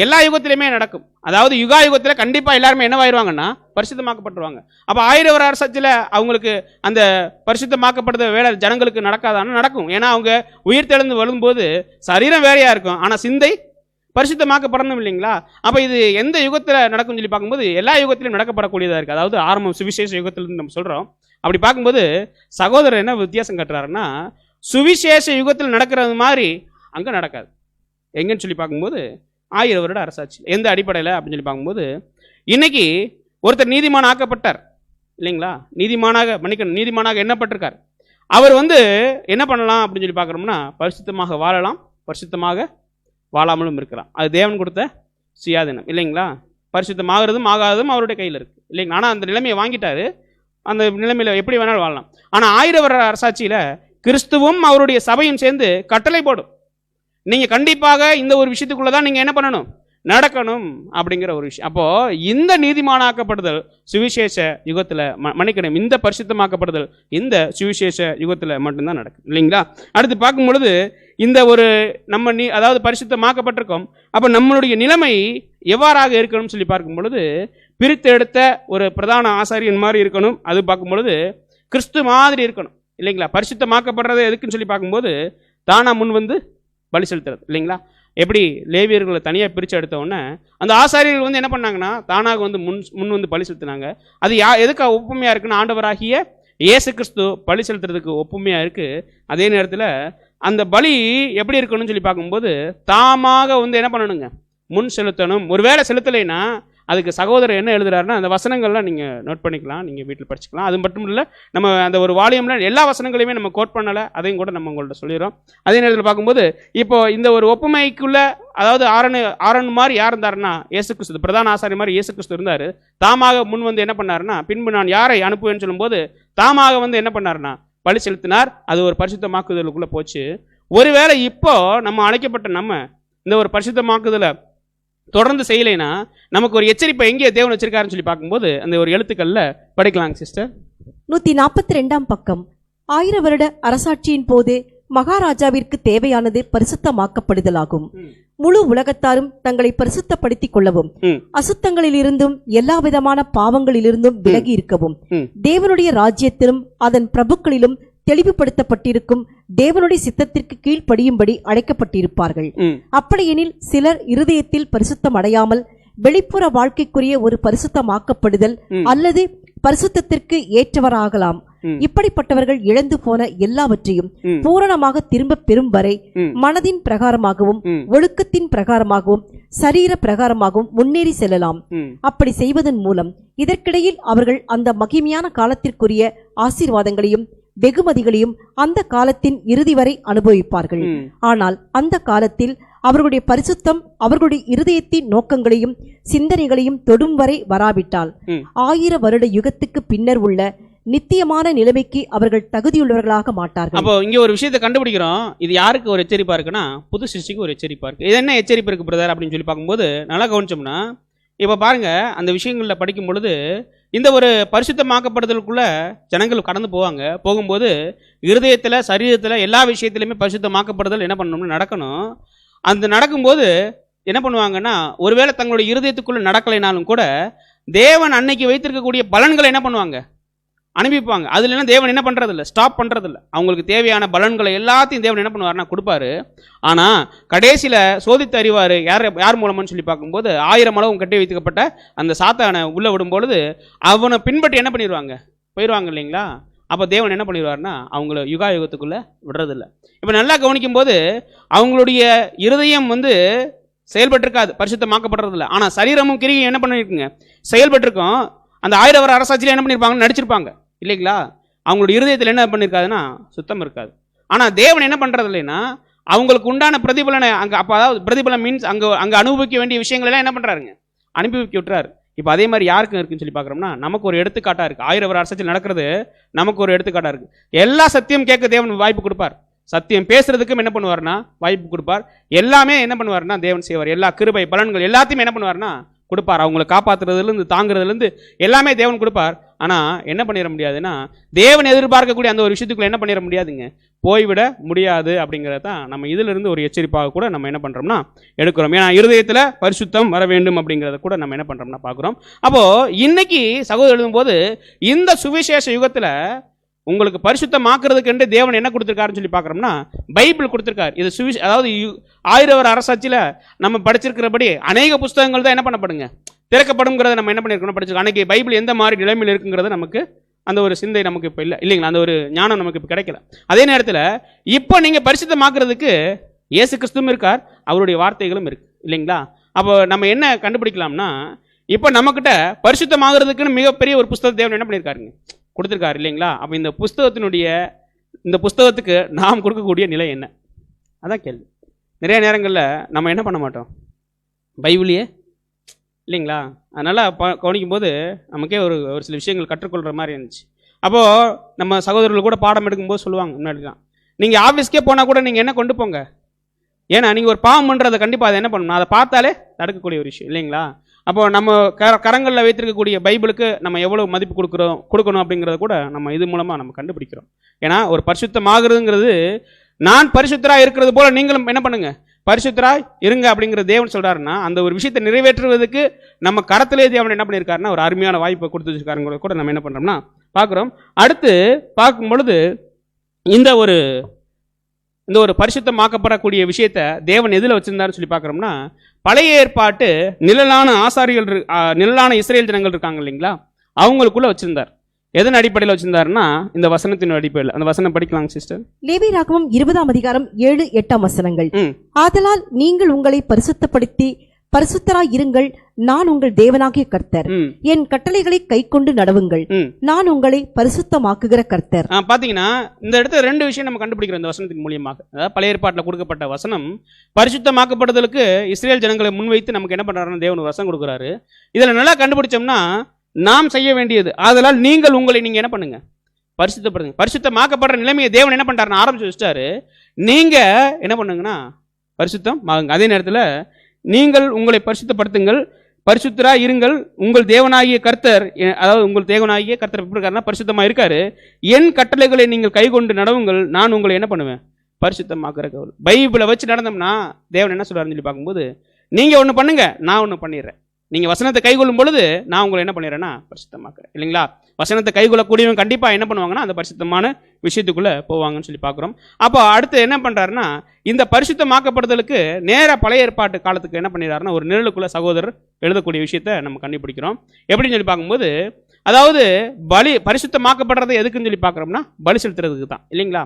எல்லா யுகத்திலையுமே நடக்கும். அதாவது யுகத்தில் கண்டிப்பாக எல்லாருமே என்னவாயிருவாங்கன்னா பரிசுத்தமாக்கப்பட்டுருவாங்க. அப்போ 1000 வருட அரசாட்சியில் அவங்களுக்கு அந்த பரிசுத்தமாக்கப்படுற வேலை ஜனங்களுக்கு நடக்காதான்னு நடக்கும். ஏன்னா அவங்க உயிர் தெழுந்து வரும்போது சரீரம் வேறையாக இருக்கும், ஆனால் சிந்தை பரிசுத்தமாக்கப்படணும் இல்லைங்களா. அப்போ இது எந்த யுகத்தில் நடக்கும்னு சொல்லி பார்க்கும்போது எல்லா யுகத்திலும் நடக்கப்படக்கூடியதாக இருக்குது. அதாவது ஆரம்பம் சுவிசேஷ யுகத்திலிருந்து நம்ம சொல்கிறோம். அப்படி பார்க்கும்போது சகோதரர் என்ன வித்தியாசம் கட்டுறாருன்னா, சுவிசேஷ யுகத்தில் நடக்கிறது மாதிரி அங்கே நடக்காது. எங்கன்னு சொல்லி பார்க்கும்போது 1000 வருட அரசாட்சி. எந்த அடிப்படையில் அப்படின்னு சொல்லி பார்க்கும்போது இன்னைக்கு ஒருத்தர் நீதிமான் ஆக்கப்பட்டார் இல்லைங்களா, நீதிமானாக எண்ணப்பட்டிருக்கார். அவர் என்ன பண்ணலாம் அப்படின்னு சொல்லி பார்க்குறோம்னா பரிசுத்தமாக வாழலாம், பரிசுத்தமாக வாழாமலும் இருக்கலாம். அது தேவன் கொடுத்த சுயாதீனம் இல்லைங்களா. பரிசுத்தமாகிறதும் ஆகாததும் அவருடைய கையில் இருக்குது இல்லைங்களா. ஆனால் அந்த நிலைமையை வாங்கிட்டாரு. அந்த நிலைமையில எப்படி வேணாலும் வாழலாம். ஆனால் 1000 வருட அரசாட்சியில கிறிஸ்துவும் அவருடைய சபையும் சேர்ந்து கட்டளை போடும், நீங்க கண்டிப்பாக இந்த ஒரு விஷயத்துக்குள்ளதான் நீங்க என்ன பண்ணணும், நடக்கணும் அப்படிங்கிற ஒரு விஷயம். அப்போ இந்த நீதிமானாக்கப்படுதல் சுவிசேஷ யுகத்துல மன்னிக்கணும், இந்த பரிசுத்தமாக்கப்படுதல் இந்த சுவிசேஷ யுகத்துல மட்டும்தான் நடக்கும் இல்லைங்களா. அடுத்து பார்க்கும் பொழுது இந்த ஒரு நம்ம அதாவது பரிசுத்தமாக்கப்பட்டிருக்கோம். அப்ப நம்மளுடைய நிலைமை எவ்வாறாக இருக்கணும்னு சொல்லி பார்க்கும் பொழுது பிரித்து எடுத்த ஒரு பிரதான ஆசாரியன் மாதிரி இருக்கணும். அது பார்க்கும் பொழுது கிறிஸ்து மாதிரி இருக்கணும் இல்லைங்களா. பரிசுத்தமாக்கப்படுறது எதுக்குன்னு சொல்லி பார்க்கும்போது தானா முன் வந்து பலி செலுத்துறது இல்லைங்களா. எப்படி லேவியர்களை தனியாக பிரித்து எடுத்த உடனே அந்த ஆசாரியர்கள் வந்து என்ன பண்ணாங்கன்னா தானாக வந்து முன் வந்து பலி செலுத்தினாங்க. அது எதுக்கு ஒப்புமையாக இருக்குன்னு ஆண்டவராகிய இயேசு கிறிஸ்து பலி செலுத்துறதுக்கு ஒப்புமையாக இருக்குது. அதே நேரத்தில் அந்த பலி எப்படி இருக்கணும்னு சொல்லி பார்க்கும்போது தாமாக வந்து என்ன பண்ணணுங்க, முன் செலுத்தணும். ஒருவேளை செலுத்தலைன்னா அதுக்கு சகோதரர் என்ன எழுதுறாருன்னா அந்த வசனங்கள்லாம் நீங்கள் நோட் பண்ணிக்கலாம், நீங்கள் வீட்டில் படிச்சுக்கலாம். அது மட்டும் இல்லை, நம்ம அந்த ஒரு வால்யூமில் எல்லா வசனங்களையுமே நம்ம கோட் பண்ணலை, அதையும் கூட நம்ம உங்கள்கிட்ட சொல்லிடுறோம். அதே நேரத்தில் பார்க்கும்போது இப்போ இந்த ஒரு ஒப்புமைக்குள்ள அதாவது ஆரன் மாதிரி யார் இருந்தாருன்னா இயேசு கிறிஸ்து, பிரதான ஆசாரி மாதிரி இயேசு கிறிஸ்து இருந்தார். தாமாக முன் வந்து என்ன பண்ணாருன்னா பின்பு நான் யாரை அனுப்புவேன்னு சொல்லும்போது தாமாக வந்து என்ன பண்ணாருன்னா பலி செலுத்தினார். அது ஒரு பரிசுத்தமாக்குதலுக்குள்ளே போச்சு. ஒருவேளை இப்போ நம்ம அழைக்கப்பட்ட நம்ம இந்த ஒரு பரிசுத்தமாக்குதலை தொடர்ந்து செய்யலைன்னா நமக்கு ஒரு எச்சரிப்பை எங்கே தேவன் வச்சிருக்காருன்னு சொல்லி பார்க்கும்போது அந்த ஒரு எழுத்துக்கள்ல படிக்கலாங்க சிஸ்டர். 142 பக்கம். 1000 வருட அரசாட்சியின் போது மகாராஜாவிற்கு தேவையானது பரிசுத்தமாக்கப்படுதலாகும். முழு உலகத்தாரும் தங்களை பரிசுத்தப்படுத்திக் கொள்ளவும் அசுத்தங்களிலிருந்தும் எல்லா விதமான பாவங்களிலிருந்தும் விலகி இருக்கவும் தேவனுடைய ராஜ்யத்திலும் அதன் பிரபுக்களிலும் தெளிவுபடுத்தப்பட்டிருக்கும் தேவனுடைய சித்தத்திற்கு கீழ்ப்படியும்படி அழைக்கப்பட்டிருப்பார்கள். அப்படியெனில் சிலர் இருதயத்தில் பரிசுத்தம் அடையாமல் வெளிப்புற வாழ்க்கைக்குரிய ஒரு பரிசுத்தமாக்கப்படுதல் அல்லது பரிசுத்தத்திற்கு ஏற்றவராகலாம். இப்படிப்பட்டவர்கள் இழந்து போன எல்லாவற்றையும் பூரணமாக திரும்ப பெறும் வரை மனதின் பிரகாரமாகவும் ஒழுக்கத்தின் பிரகாரமாகவும் சரீர பிரகாரமாகவும் முன்னேறி செல்லலாம். அப்படி செய்வதன் மூலம் இதற்கிடையில் அவர்கள் அந்த மகிமையான காலத்திற்குரிய ஆசீர்வாதங்களையும் வெகுமதிகளையும் அந்த காலத்தின் இறுதி வரை அனுபவிப்பார்கள். ஆனால் அந்த காலத்தில் அவர்களுடைய பரிசுத்தம் அவர்களுடைய இருதயத்தின் நோக்கங்களையும் சிந்தனைகளையும் தொடும் வரை வராவிட்டால் 1000 வருட யுகத்துக்கு பின்னர் உள்ள நித்தியமான நிலைமைக்கு அவர்கள் தகுதியுள்ளவர்களாக மாட்டார்கள். அப்போ இங்க ஒரு விஷயத்தை கண்டுபிடிக்கிறோம். இது யாருக்கு ஒரு எச்சரிப்பா இருக்குன்னா புது சிருஷ்டிக்கு ஒரு எச்சரிப்பா இருக்கு. இது என்ன எச்சரிப்பு இருக்கு பிரதர் அப்படின்னு சொல்லி பார்க்கும்போது நல்லா கவனிச்சோம்னா இப்போ பாருங்க அந்த விஷயங்களில் படிக்கும் பொழுது இந்த ஒரு பரிசுத்தமாக்கப்படுதலுக்குள்ள ஜனங்கள் கடந்து போகும்போது இருதயத்தில் சரீரத்தில் எல்லா விஷயத்திலையுமே பரிசுத்தமாக்கப்படுதல் என்ன பண்ணணும்னு நடக்கணும். அந்த நடக்கும்போது என்ன பண்ணுவாங்கன்னா ஒருவேளை தங்களுடைய இருதயத்துக்குள்ள நடக்கலைனாலும் கூட தேவன் அன்னைக்கு வைத்திருக்கக்கூடிய பலன்களை என்ன பண்ணுவாங்க, அனுப்பிப்பாங்க. அதுல என்ன தேவன் என்ன பண்றதில்ல, ஸ்டாப் பண்றதில்ல. அவங்களுக்கு தேவையான பலன்களை எல்லாத்தையும் தேவன் என்ன பண்ணுவாருன்னா கொடுப்பாரு. ஆனா கடைசியில சோதித்து அறிவாரு யார் மூலமான்னு சொல்லி பார்க்கும்போது 1000 அளவும் கட்டி வைக்கப்பட்ட அந்த சாத்தானை உள்ள விடும்பொழுது அவனை பின்பற்றி என்ன பண்ணிடுவாங்க, போயிடுவாங்க இல்லைங்களா. அப்போ தேவன் என்ன பண்ணிடுவாருன்னா அவங்கள யுகாயுகத்துக்குள்ள விடுறதில்ல. இப்போ நல்லா கவனிக்கும் போது அவங்களுடைய இருதயம் வந்து செயல்பட்டிருக்காது, பரிசுத்தமாக்கப்படுறதில்ல. ஆனால் சரீரமும் கிரியும் என்ன பண்ணிருக்குங்க, செயல்பட்டிருக்கும். அந்த 1000 வருட அரசாட்சியில் என்ன பண்ணியிருப்பாங்கன்னு நடிச்சிருப்பாங்க இல்லைங்களா. அவங்களுடைய இருதயத்தில் என்ன பண்ணியிருக்காதுன்னா சுத்தம் இருக்காது. ஆனால் தேவன் என்ன பண்ணுறது இல்லைன்னா அவங்களுக்கு உண்டான பிரதிபலனை அங்கே அப்போ அதாவது பிரதிபலன் மீன்ஸ் அங்கே அனுபவிக்க வேண்டிய விஷயங்கள் எல்லாம் என்ன பண்ணுறாருங்க, அனுபவிக்க விட்டுறாரு. இப்போ அதே மாதிரி யாருக்கும் இருக்குன்னு சொல்லி பார்க்குறோம்னா நமக்கு ஒரு எடுத்துக்காட்டாக இருக்குது. 1000 வருட அரசாட்சியில் நடக்கிறது நமக்கு ஒரு எடுத்துக்காட்டாக இருக்குது. எல்லா சத்தியம் கேட்க தேவன் வாய்ப்பு கொடுப்பார். சத்தியம் பேசுறதுக்கும் என்ன பண்ணுவார்னா வாய்ப்பு கொடுப்பார். எல்லாமே என்ன பண்ணுவார்னா தேவன் செய்வார். எல்லா கிருபை பலன்கள் எல்லாத்தையும் என்ன பண்ணுவார்னா கொடுப்பார். அவங்களை காப்பாற்றுறதுலேருந்து தாங்குறதுலேருந்து எல்லாமே தேவன் கொடுப்பார். ஆனால் என்ன பண்ணிட முடியாதுன்னா தேவன் எதிர்பார்க்கக்கூடிய அந்த ஒரு விஷயத்துக்குள்ள என்ன பண்ணிட முடியாதுங்க, போய்விட முடியாது. அப்படிங்கிறத தான் நம்ம இதிலிருந்து ஒரு எச்சரிப்பாக கூட நம்ம என்ன பண்ணுறோம்னா எடுக்கிறோம். ஏன்னா இருதயத்தில் பரிசுத்தம் வர வேண்டும் அப்படிங்கிறத கூட நம்ம என்ன பண்ணுறோம்னா பார்க்குறோம். அப்போது இன்னைக்கு சகோதரர் எழுதும்போது இந்த சுவிசேஷ யுகத்தில் உங்களுக்கு பரிசுத்தமாக்குறதுக்கு என்று தேவன் என்ன கொடுத்துருக்காருன்னு சொல்லி பார்க்குறோம்னா பைபிள் கொடுத்துருக்காரு. இது அதாவது 1000 வருட அரசாட்சியில் நம்ம படிச்சிருக்கிறபடி அநேக புஸ்தகங்கள் தான் என்ன பண்ணப்படுங்க, திறக்கப்படுங்கிறத நம்ம என்ன பண்ணியிருக்கோம் படிச்சிருக்கோம். அன்னைக்கு பைபிள் எந்த மாதிரி நிலைமையில் இருக்குங்கிறது நமக்கு அந்த ஒரு சிந்தை நமக்கு இப்போ இல்லை இல்லைங்களா, அந்த ஒரு ஞானம் நமக்கு இப்போ கிடைக்கல. அதே நேரத்தில் இப்போ நீங்கள் பரிசுத்தமாக்குறதுக்கு இயேசு கிறிஸ்துவும் இருக்கார், அவருடைய வார்த்தைகளும் இருக்கு இல்லைங்களா. அப்போ நம்ம என்ன கண்டுபிடிக்கலாம்னா இப்போ நம்மக்கிட்ட பரிசுத்தமாகிறதுக்குன்னு மிகப்பெரிய ஒரு புஸ்தகத்தை தேவன் என்ன பண்ணியிருக்காருங்க, கொடுத்துருக்காரு இல்லைங்களா. அப்போ இந்த புஸ்தகத்துக்கு நாம் கொடுக்கக்கூடிய நிலை என்ன, அதான் கேள்வி. நிறைய நேரங்களில் நம்ம என்ன பண்ண மாட்டோம், பைபிளையே இல்லைங்களா? அதனால் கவனிக்கும் போது நமக்கே ஒரு ஒரு சில விஷயங்கள் கற்றுக்கொள்கிற மாதிரி இருந்துச்சு. அப்போது நம்ம சகோதரர்கள் கூட பாடம் எடுக்கும்போது சொல்லுவாங்க முன்னாடிலாம், நீங்கள் ஆஃபீஸ்க்கே போனால் கூட நீங்கள் என்ன கொண்டு போங்க, ஏன்னா நீங்கள் ஒரு பாவம் பண்ணுறதை கண்டிப்பாக அதை என்ன பண்ணணும், அதை பார்த்தாலே தடுக்கக்கூடிய ஒரு விஷயம் இல்லைங்களா? அப்போ நம்ம கரங்களில் வைத்திருக்கக்கூடிய பைபிளுக்கு நம்ம எவ்வளோ மதிப்பு கொடுக்கணும் அப்படிங்கிறத கூட நம்ம இது மூலமாக நம்ம கண்டுபிடிக்கிறோம். ஏன்னா ஒரு பரிசுத்தமாகிறதுங்கிறது, நான் பரிசுத்தராக இருக்கிறது போல நீங்களும் என்ன பண்ணுங்க, பரிசுத்தராய் இருங்க அப்படிங்கிற தேவன் சொல்றாருன்னா, அந்த ஒரு விஷயத்தை நிறைவேற்றுவதற்கு நம்ம கரத்திலே தேவன் என்ன பண்ணியிருக்காருன்னா ஒரு அருமையான வாய்ப்பை கொடுத்து வச்சிருக்காருங்கிறத கூட நம்ம என்ன பண்றோம்னா பார்க்குறோம். அடுத்து பார்க்கும் பொழுது இந்த ஒரு பரிசுத்தமாக்கப்படக்கூடிய விஷயத்தை தேவன் எதில் வச்சிருந்தாருன்னு சொல்லி பார்க்குறோம்னா, பழைய ஏற்பாட்டு நிழலான ஆசாரிகள் நிழலான இஸ்ரேல் ஜனங்கள் இருக்காங்க இல்லைங்களா, அவங்களுக்குள்ள வச்சிருந்தார். எதன் அடிப்படையில் வச்சிருந்தாருன்னா இந்த வசனத்தின் அடிப்படையில். அந்த வசனம் படிக்கலாங்க சிஸ்டர். லேவியராகமம் 20:7-8 ஆதலால் நீங்கள் உங்களை பரிசுத்தப்படுத்தி பரிசுத்தராய் இருங்கள், நான் உங்கள் தேவனாகிய கர்த்தர். என் கட்டளைகளை கைக்கொண்டு நடவுங்கள், நான் உங்களை பரிசுத்தமாக்குகிற கர்த்தர். பாத்தீங்கன்னா இந்த இடத்துல ரெண்டு விஷயம் நம்ம கண்டுபிடிக்கிறோம் இந்த வசனத்தின் மூலியமாக. அதாவது பழைய ஏற்பாட்டில் கொடுக்கப்பட்ட வசனம் பரிசுத்தமாக்கப்படுதலுக்கு இஸ்ரேல் ஜனங்களை முன்வைத்து நமக்கு என்ன பண்றாருன்னு தேவன் வசனம் கொடுக்குறாரு. இதுல நல்லா கண்டுபிடிச்சோம்னா நாம் செய்ய வேண்டியது, ஆதலால் நீங்கள் உங்களை நீங்க என்ன பண்ணுங்க, பரிசுத்தப்படுங்க. பரிசுத்தமாக்கப்படுற நிலைமையை தேவன் என்ன பண்றாருன்னு ஆரம்பிச்சு வச்சுட்டாரு. நீங்க என்ன பண்ணுங்கன்னா பரிசுத்தம் ஆகுங்க. அதே நேரத்தில் நீங்கள் உங்களை பரிசுத்தப்படுத்துங்கள், பரிசுத்தராக இருங்கள், உங்கள் தேவனாகிய கர்த்தர், அதாவது உங்கள் தேவனாகிய கர்த்தர் எப்படி இருக்காருன்னா பரிசுத்தமாக இருக்காரு. என் கட்டளைகளை நீங்கள் கைக்கொண்டு நடவுங்கள், நான் உங்களை என்ன பண்ணுவேன், பரிசுத்தமாக்குற கவுல். பைபிளை வச்சு நடந்தோம்னா தேவன் என்ன சொல்றாருன்னு சொல்லி பார்க்கும்போது, நீங்க ஒன்று பண்ணுங்க, நான் ஒன்று பண்ணிடுறேன். நீங்க வசனத்தை கைகொள்ளும் பொழுது நான் உங்களை என்ன பண்ணிடுறேன்னா பரிசுத்தமாக்குறேன் இல்லைங்களா? வசனத்தை கைகொள்ளக்கூடியவங்க கண்டிப்பா என்ன பண்ணுவாங்கன்னா அந்த பரிசுத்தமான விஷயத்துக்குள்ள போவாங்கன்னு சொல்லி பார்க்குறோம். அப்போ அடுத்து என்ன பண்றாருன்னா, இந்த பரிசுத்தமாக்கப்படுதலுக்கு நேர பழைய ஏற்பாட்டு காலத்துக்கு என்ன பண்ணிடுறாருன்னா ஒரு நிழலுக்குள்ள சகோதரர் எழுதக்கூடிய விஷயத்தை நம்ம கண்டுபிடிக்கிறோம். எப்படின்னு சொல்லி பார்க்கும்போது, அதாவது பலி பரிசுத்தமாக்கப்படுறது எதுக்குன்னு சொல்லி பார்க்குறோம்னா பலி செலுத்துறதுக்கு தான் இல்லைங்களா?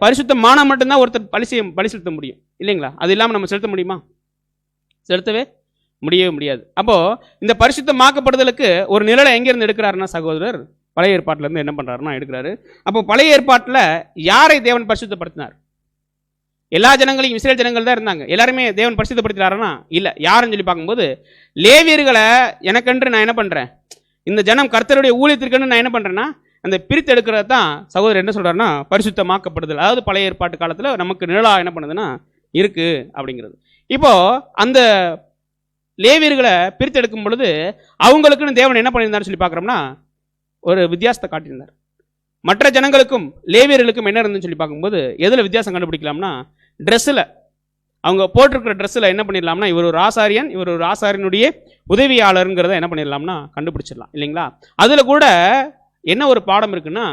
பரிசுத்தமான மட்டும்தான் ஒருத்தர் பலி செலுத்த முடியும் இல்லைங்களா? அது இல்லாமல் நம்ம செலுத்த முடியுமா? செலுத்தவே முடியவே முடியாது. அப்போ இந்த பரிசுத்தமாக்கப்படுதலுக்கு ஒரு நிழலை எங்கிருந்து எடுக்கிறாருன்னா சகோதரர் பழைய ஏற்பாட்டில இருந்து என்ன பண்றாருன்னா எடுக்கிறாரு. அப்போ பழைய ஏற்பாட்டில் யாரை தேவன் பரிசுத்தப்படுத்தினார்? எல்லா ஜனங்களையும் இஸ்ரேல் ஜனங்கள் தான் இருந்தாங்க. எல்லாருமே தேவன் பரிசுத்தப்படுத்தினாருன்னா இல்லை. யாருன்னு சொல்லி பார்க்கும்போது, லேவியர்களை எனக்கென்று நான் என்ன பண்றேன், இந்த ஜனம் கர்த்தருடைய ஊழியத்திற்கென்று நான் என்ன பண்றேன்னா அந்த பிரித்து எடுக்கிறது தான் சகோதரர் என்ன சொல்றாருன்னா பரிசுத்தமாக்கப்படுதல். அதாவது பழைய ஏற்பாட்டு காலத்தில் நமக்கு நிழலா என்ன பண்ணுதுன்னா இருக்கு அப்படிங்கிறது. இப்போ அந்த லேவியர்களை பிரித்து எடுக்கும் பொழுது அவங்களுக்குன்னு தேவன் என்ன பண்ணியிருந்தாரு சொல்லி பார்க்குறோம்னா ஒரு வித்தியாசத்தை காட்டியிருந்தார். மற்ற ஜனங்களுக்கும் லேவியர்களுக்கும் என்ன இருந்துன்னு சொல்லி பார்க்கும்போது எதில் வித்தியாசம் கண்டுபிடிக்கலாம்னா ட்ரெஸ்ஸில், அவங்க போட்டிருக்கிற ட்ரெஸ்ஸில் என்ன பண்ணிடலாம்னா இவர் ஒரு ஆசாரியன், இவர் ஒரு ஆசாரியனுடைய உதவியாளருங்கிறத என்ன பண்ணிடலாம்னா கண்டுபிடிச்சிடலாம் இல்லைங்களா? அதில் கூட என்ன ஒரு பாடம் இருக்குன்னா,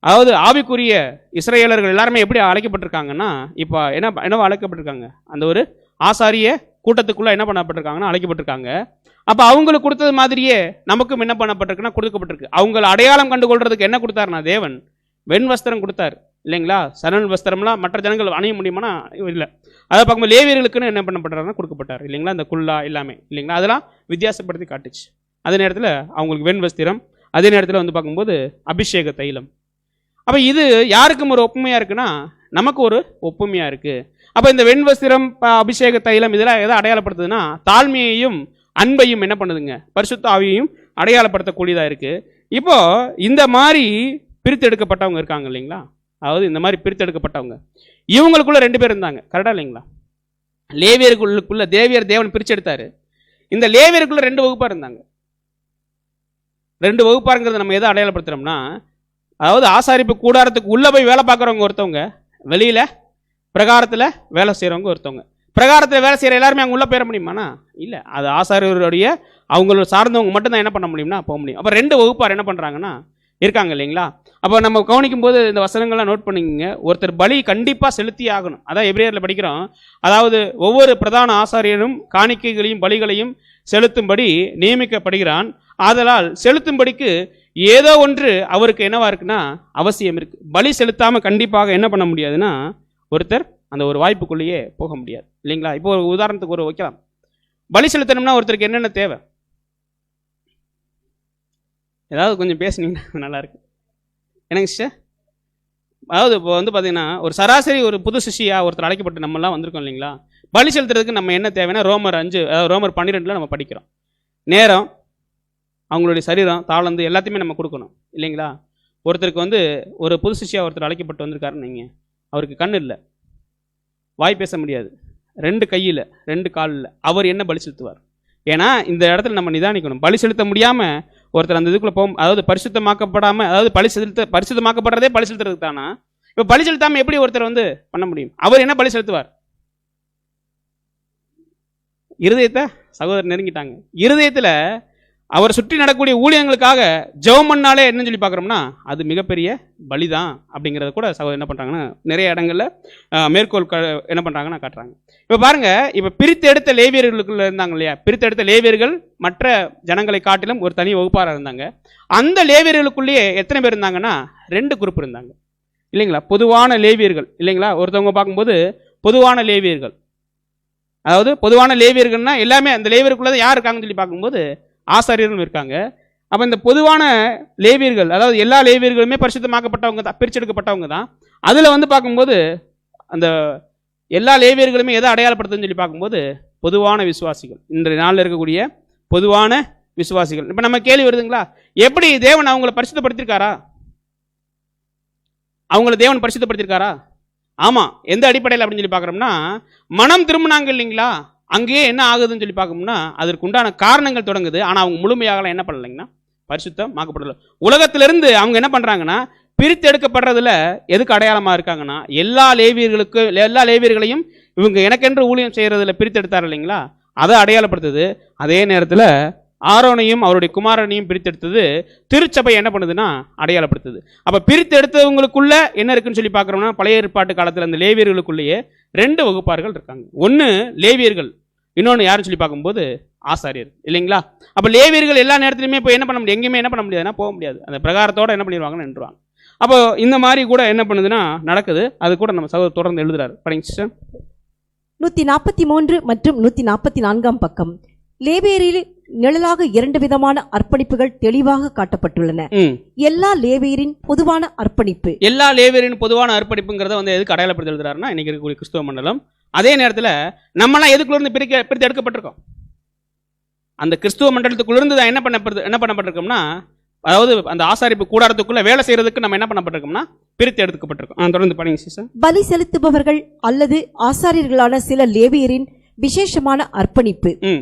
அதாவது ஆவிக்குரிய இஸ்ரேலர்கள் எல்லாருமே எப்படி அழைக்கப்பட்டிருக்காங்கன்னா, இப்போ என்னவா அழைக்கப்பட்டிருக்காங்க, அந்த ஒரு ஆசாரிய கூட்டத்துக்குள்ள என்ன பண்ணப்பட்டிருக்காங்கன்னா அழைக்கப்பட்டிருக்காங்க. அப்போ அவங்களுக்கு கொடுத்தது மாதிரியே நமக்கும் என்ன பண்ணப்பட்டிருக்குன்னா கொடுக்கப்பட்டிருக்கு. அவங்களை அடையாளம் கண்டு கொள்றதுக்கு என்ன கொடுத்தாருன்னா தேவன் வெண் வஸ்திரம் கொடுத்தாரு இல்லைங்களா? சணல் வஸ்திரம்லாம் மற்ற ஜனங்கள் அணிய முடியுமானா இல்லை. அதை பார்க்கும்போது லேவியர்களுக்குன்னு என்ன பண்ணப்பட்டாருன்னா கொடுக்கப்பட்டார் இல்லைங்களா? அந்த குல்லா எல்லாமே இல்லைங்களா? அதெல்லாம் வித்தியாசப்படுத்தி காட்டுச்சு. அதே நேரத்தில் அவங்களுக்கு வெண் வஸ்திரம், அதே நேரத்தில் வந்து பார்க்கும்போது அபிஷேக தைலம். அப்போ இது யாருக்கும் ஒரு ஒப்புமையாக இருக்குன்னா நமக்கு ஒரு ஒப்புமையாக இருக்குது. அப்போ இந்த வெண் வஸ்திரம், அபிஷேக தைலம் இதெல்லாம் எதை அடையாளப்படுத்துதுன்னா தாழ்மையையும் அன்பையும் என்ன பண்ணுதுங்க, பரிசுத்த ஆவியையும் அடையாளப்படுத்தக்கூடியதாக இருக்குது. இப்போ இந்த மாதிரி பிரித்தெடுக்கப்பட்டவங்க இருக்காங்க இல்லைங்களா? அதாவது இந்த மாதிரி பிரித்தெடுக்கப்பட்டவங்க இவங்களுக்குள்ள 2 பேர் இருந்தாங்க, கரெக்டாக இல்லைங்களா? லேவியர்களுக்குள்ள தேவன் பிரித்து எடுத்தாரு. இந்த லேவியருக்குள்ள 2 வகுப்பாக இருந்தாங்க. 2 வகுப்பாருங்கிறத நம்ம எதை அடையாளப்படுத்துகிறோம்னா, அதாவது ஆசாரிப்பு கூடாரத்துக்கு உள்ளே போய் வேலை பார்க்குறவங்க ஒருத்தவங்க, வெளியில் பிரகாரத்தில் வேலை செய்கிறவங்க ஒருத்தவங்க. பிரகாரத்தில் வேலை செய்கிற எல்லாருமே அங்கே உள்ளே போயிட முடியுமாண்ணா? இல்லை. அது ஆசாரியருடைய அவங்களோட சார்ந்தவங்க மட்டும்தான் என்ன பண்ண முடியும்னா போக முடியும். அப்போ 2 வகுப்பார் என்ன பண்ணுறாங்கன்னா இருக்காங்க இல்லைங்களா? அப்போ நம்ம கவனிக்கும் போது இந்த வசனங்கள்லாம் நோட் பண்ணிக்கங்க. ஒருத்தர் பலி கண்டிப்பாக செலுத்தி ஆகணும். அதான் எபிரேயரில் படிக்கிறோம். அதாவது ஒவ்வொரு பிரதான ஆசாரியனும் காணிக்கைகளையும் பலிகளையும் செலுத்தும்படி நியமிக்கப்படுகிறான். ஆதலால் செலுத்தும்படிக்கு ஏதோ ஒன்று அவருக்கு என்னவா இருக்குன்னா அவசியம் இருக்கு. பலி செலுத்தாமல் கண்டிப்பாக என்ன பண்ண முடியாதுன்னா ஒருத்தர் அந்த ஒரு வாய்ப்புக்குள்ளேயே போக முடியாது இல்லைங்களா? இப்போ ஒரு உதாரணத்துக்கு ஒரு வைக்கலாம். பலி செலுத்தணும்னா ஒருத்தருக்கு என்னென்ன தேவை? ஏதாவது கொஞ்சம் பேசுனீங்கன்னா நல்லா இருக்கு. என்னங்க சிஸ்டர்? அதாவது இப்போ வந்து பார்த்தீங்கன்னா ஒரு சராசரி ஒரு புது சிஷியா ஒருத்தர் அழைக்கப்பட்டு நம்மலாம் வந்திருக்கோம் இல்லைங்களா? பலி செலுத்துறதுக்கு நம்ம என்ன தேவைன்னா ரோமர் 5 அதாவது ரோமர் 12 நம்ம படிக்கிறோம். நேரம், அவங்களுடைய சரீரம், தாளந்து எல்லாத்தையுமே நம்ம கொடுக்கணும் இல்லைங்களா? ஒருத்தருக்கு வந்து ஒரு புது சிஷ்யா ஒருத்தர் அழைக்கப்பட்டு வந்திருக்காருன்னு நீங்கள், அவருக்கு கண் இல்லை, வாய் பேச முடியாது, 2 கையில் 2 காலில், அவர் என்ன பலி செலுத்துவார்? ஏன்னா இந்த இடத்துல நம்ம நிதானிக்கணும். பலி செலுத்த முடியாமல் ஒருத்தர் அந்த இதுக்குள்ளே போகும், அதாவது பரிசுத்தமாக்கப்படாமல், அதாவது பரிசுத்தமாக்கப்படுறதே பலி செலுத்துறதுக்கு தானா? இப்போ பலி செலுத்தாமல் எப்படி ஒருத்தர் வந்து பண்ண முடியும்? அவர் என்ன பலி செலுத்துவார்? இருதயத்தை சகோதரர் நெருங்கிட்டாங்க. இருதயத்தில் அவர் சுற்றி நடக்கக்கூடிய ஊழியங்களுக்காக ஜெபம் பண்ணாலே என்னன்னு சொல்லி பார்க்குறோம்னா அது மிகப்பெரிய பலிதான் அப்படிங்கிறத கூட சகோதரர் என்ன பண்ணுறாங்கன்னா நிறைய இடங்களில் மேற்கோள் என்ன பண்ணுறாங்கன்னா காட்டுறாங்க. இப்போ பாருங்க, இப்போ பிரித்தெடுத்த லேவியர்களுக்குள்ள இருந்தாங்க இல்லையா? பிரித்தெடுத்த லேவியர்கள் மற்ற ஜனங்களை காட்டிலும் ஒரு தனி வகுப்பாராக இருந்தாங்க. அந்த லேவியர்களுக்குள்ளேயே எத்தனை பேர் இருந்தாங்கன்னா 2 குரூப் இருந்தாங்க இல்லைங்களா? பொதுவான லேவியர்கள் இல்லைங்களா? ஒருத்தவங்க பார்க்கும்போது பொதுவான லேவியர்கள், அதாவது பொதுவான லேவியர்கள்னா எல்லாமே அந்த லேவியருக்குள்ளே யார் இருக்காங்கன்னு சொல்லி பார்க்கும்போது ஆசாரியர்கள் இருக்காங்க. அப்போ இந்த பொதுவான லேவியர்கள், அதாவது எல்லா லேவியர்களுமே பரிசுத்தமாக்கப்பட்டவங்க தான், பிரிச்செடுக்கப்பட்டவங்க தான். அதில் வந்து பார்க்கும்போது அந்த எல்லா லேவியர்களுமே எதை அடையாளப்படுத்துன்னு சொல்லி பார்க்கும்போது பொதுவான விசுவாசிகள், இன்றைய நாளில் இருக்கக்கூடிய பொதுவான விசுவாசிகள். இப்போ நம்ம கேள்வி வருதுங்களா, எப்படி தேவன் அவங்கள பரிசுத்தப்படுத்திருக்காரா? அவங்கள தேவன் பரிசுத்தப்படுத்திருக்காரா? ஆமாம். எந்த அடிப்படையில் அப்படின்னு சொல்லி பார்க்குறோம்னா, மனம் திரும்பினாங்க இல்லைங்களா? அங்கேயே என்ன ஆகுதுன்னு சொல்லி பார்க்கணும்னா அதற்கு உண்டான காரணங்கள் தொடங்குது. ஆனால் அவங்க முழுமையாக என்ன பண்ணலைங்கன்னா பரிசுத்தம் ஆக்கப்படலை. உலகத்திலிருந்து அவங்க என்ன பண்ணுறாங்கன்னா பிரித்து எடுக்கப்படுறதுல எதுக்கு அடையாளமாக இருக்காங்கன்னா எல்லா லேவியர்களையும் இவங்க எனக்கென்று ஊழியம் செய்கிறதுல பிரித்து எடுத்தார் இல்லைங்களா? அதை அடையாளப்படுத்துது. அதே நேரத்தில் ஆரோனையும் அவருடைய குமாரனையும் பிரித்தெடுத்தது திருச்சபை என்ன பண்ணுதுன்னா அடையாளப்படுத்துது. அப்போ பிரித்து எடுத்தவங்களுக்குள்ள என்ன இருக்குன்னு சொல்லி பார்க்குறோம்னா பழைய ஏற்பாட்டு காலத்தில் அந்த லேவியர்களுக்குள்ளேயே 2 வகுப்பார்கள் இருக்காங்க. ஒன்று லேவியர்கள், இன்னொன்று யாருன்னு சொல்லி பார்க்கும்போது ஆசாரியர் இல்லைங்களா? அப்போ லேவியர்கள் எல்லா நேரத்துலையுமே இப்போ என்ன பண்ண முடியாது, எங்கேயுமே என்ன பண்ண முடியாதுன்னா போக முடியாது. அந்த பிரகாரத்தோடு என்ன பண்ணிடுவாங்கன்னு நின்றுவாங்க. அப்போ இந்த மாதிரி கூட என்ன பண்ணுதுன்னா நடக்குது. அது கூட நம்ம சகோதரர் தொடர்ந்து எழுதுறாரு. படிங்க சிஸ்டர். 143 மற்றும் 144 பக்கம். லேவியரில் நிழலாக 2 விதமான அர்ப்பணிப்புகள் தெளிவாக காட்டப்பட்டுள்ளன. எல்லா லேவியரின் பொதுவான அர்ப்பணிப்பு, எல்லா லேவியரின் பொதுவான அர்ப்பணிப்புங்கிறத வந்து எதுக்கு அடையாளப்படுத்தி எழுதுறாருன்னா இன்னைக்கு இருக்கக்கூடிய கிறிஸ்துவ மண்டலம். அதே நேரத்தில் நம்மளாம் எதுக்குள்ளேருந்து பிரித்து எடுக்கப்பட்டிருக்கோம்? அந்த கிறிஸ்துவ மண்டலத்துக்குள்ளிருந்து தான் என்ன பண்ணப்பட்டிருக்கோம்னா, அதாவது அந்த ஆசாரிப்பு கூடாரத்துக்குள்ள வேலை செய்யறதுக்கு நம்ம என்ன பண்ணப்பட்டிருக்கோம்னா பிரித்து எடுக்கப்பட்டிருக்கோம். தொடர்ந்து படிங்க சிஸ்டர். பலி செலுத்துபவர்கள் அல்லது ஆசாரியர்களான சில லேவியரின் விசேஷமான அர்ப்பணிப்பு.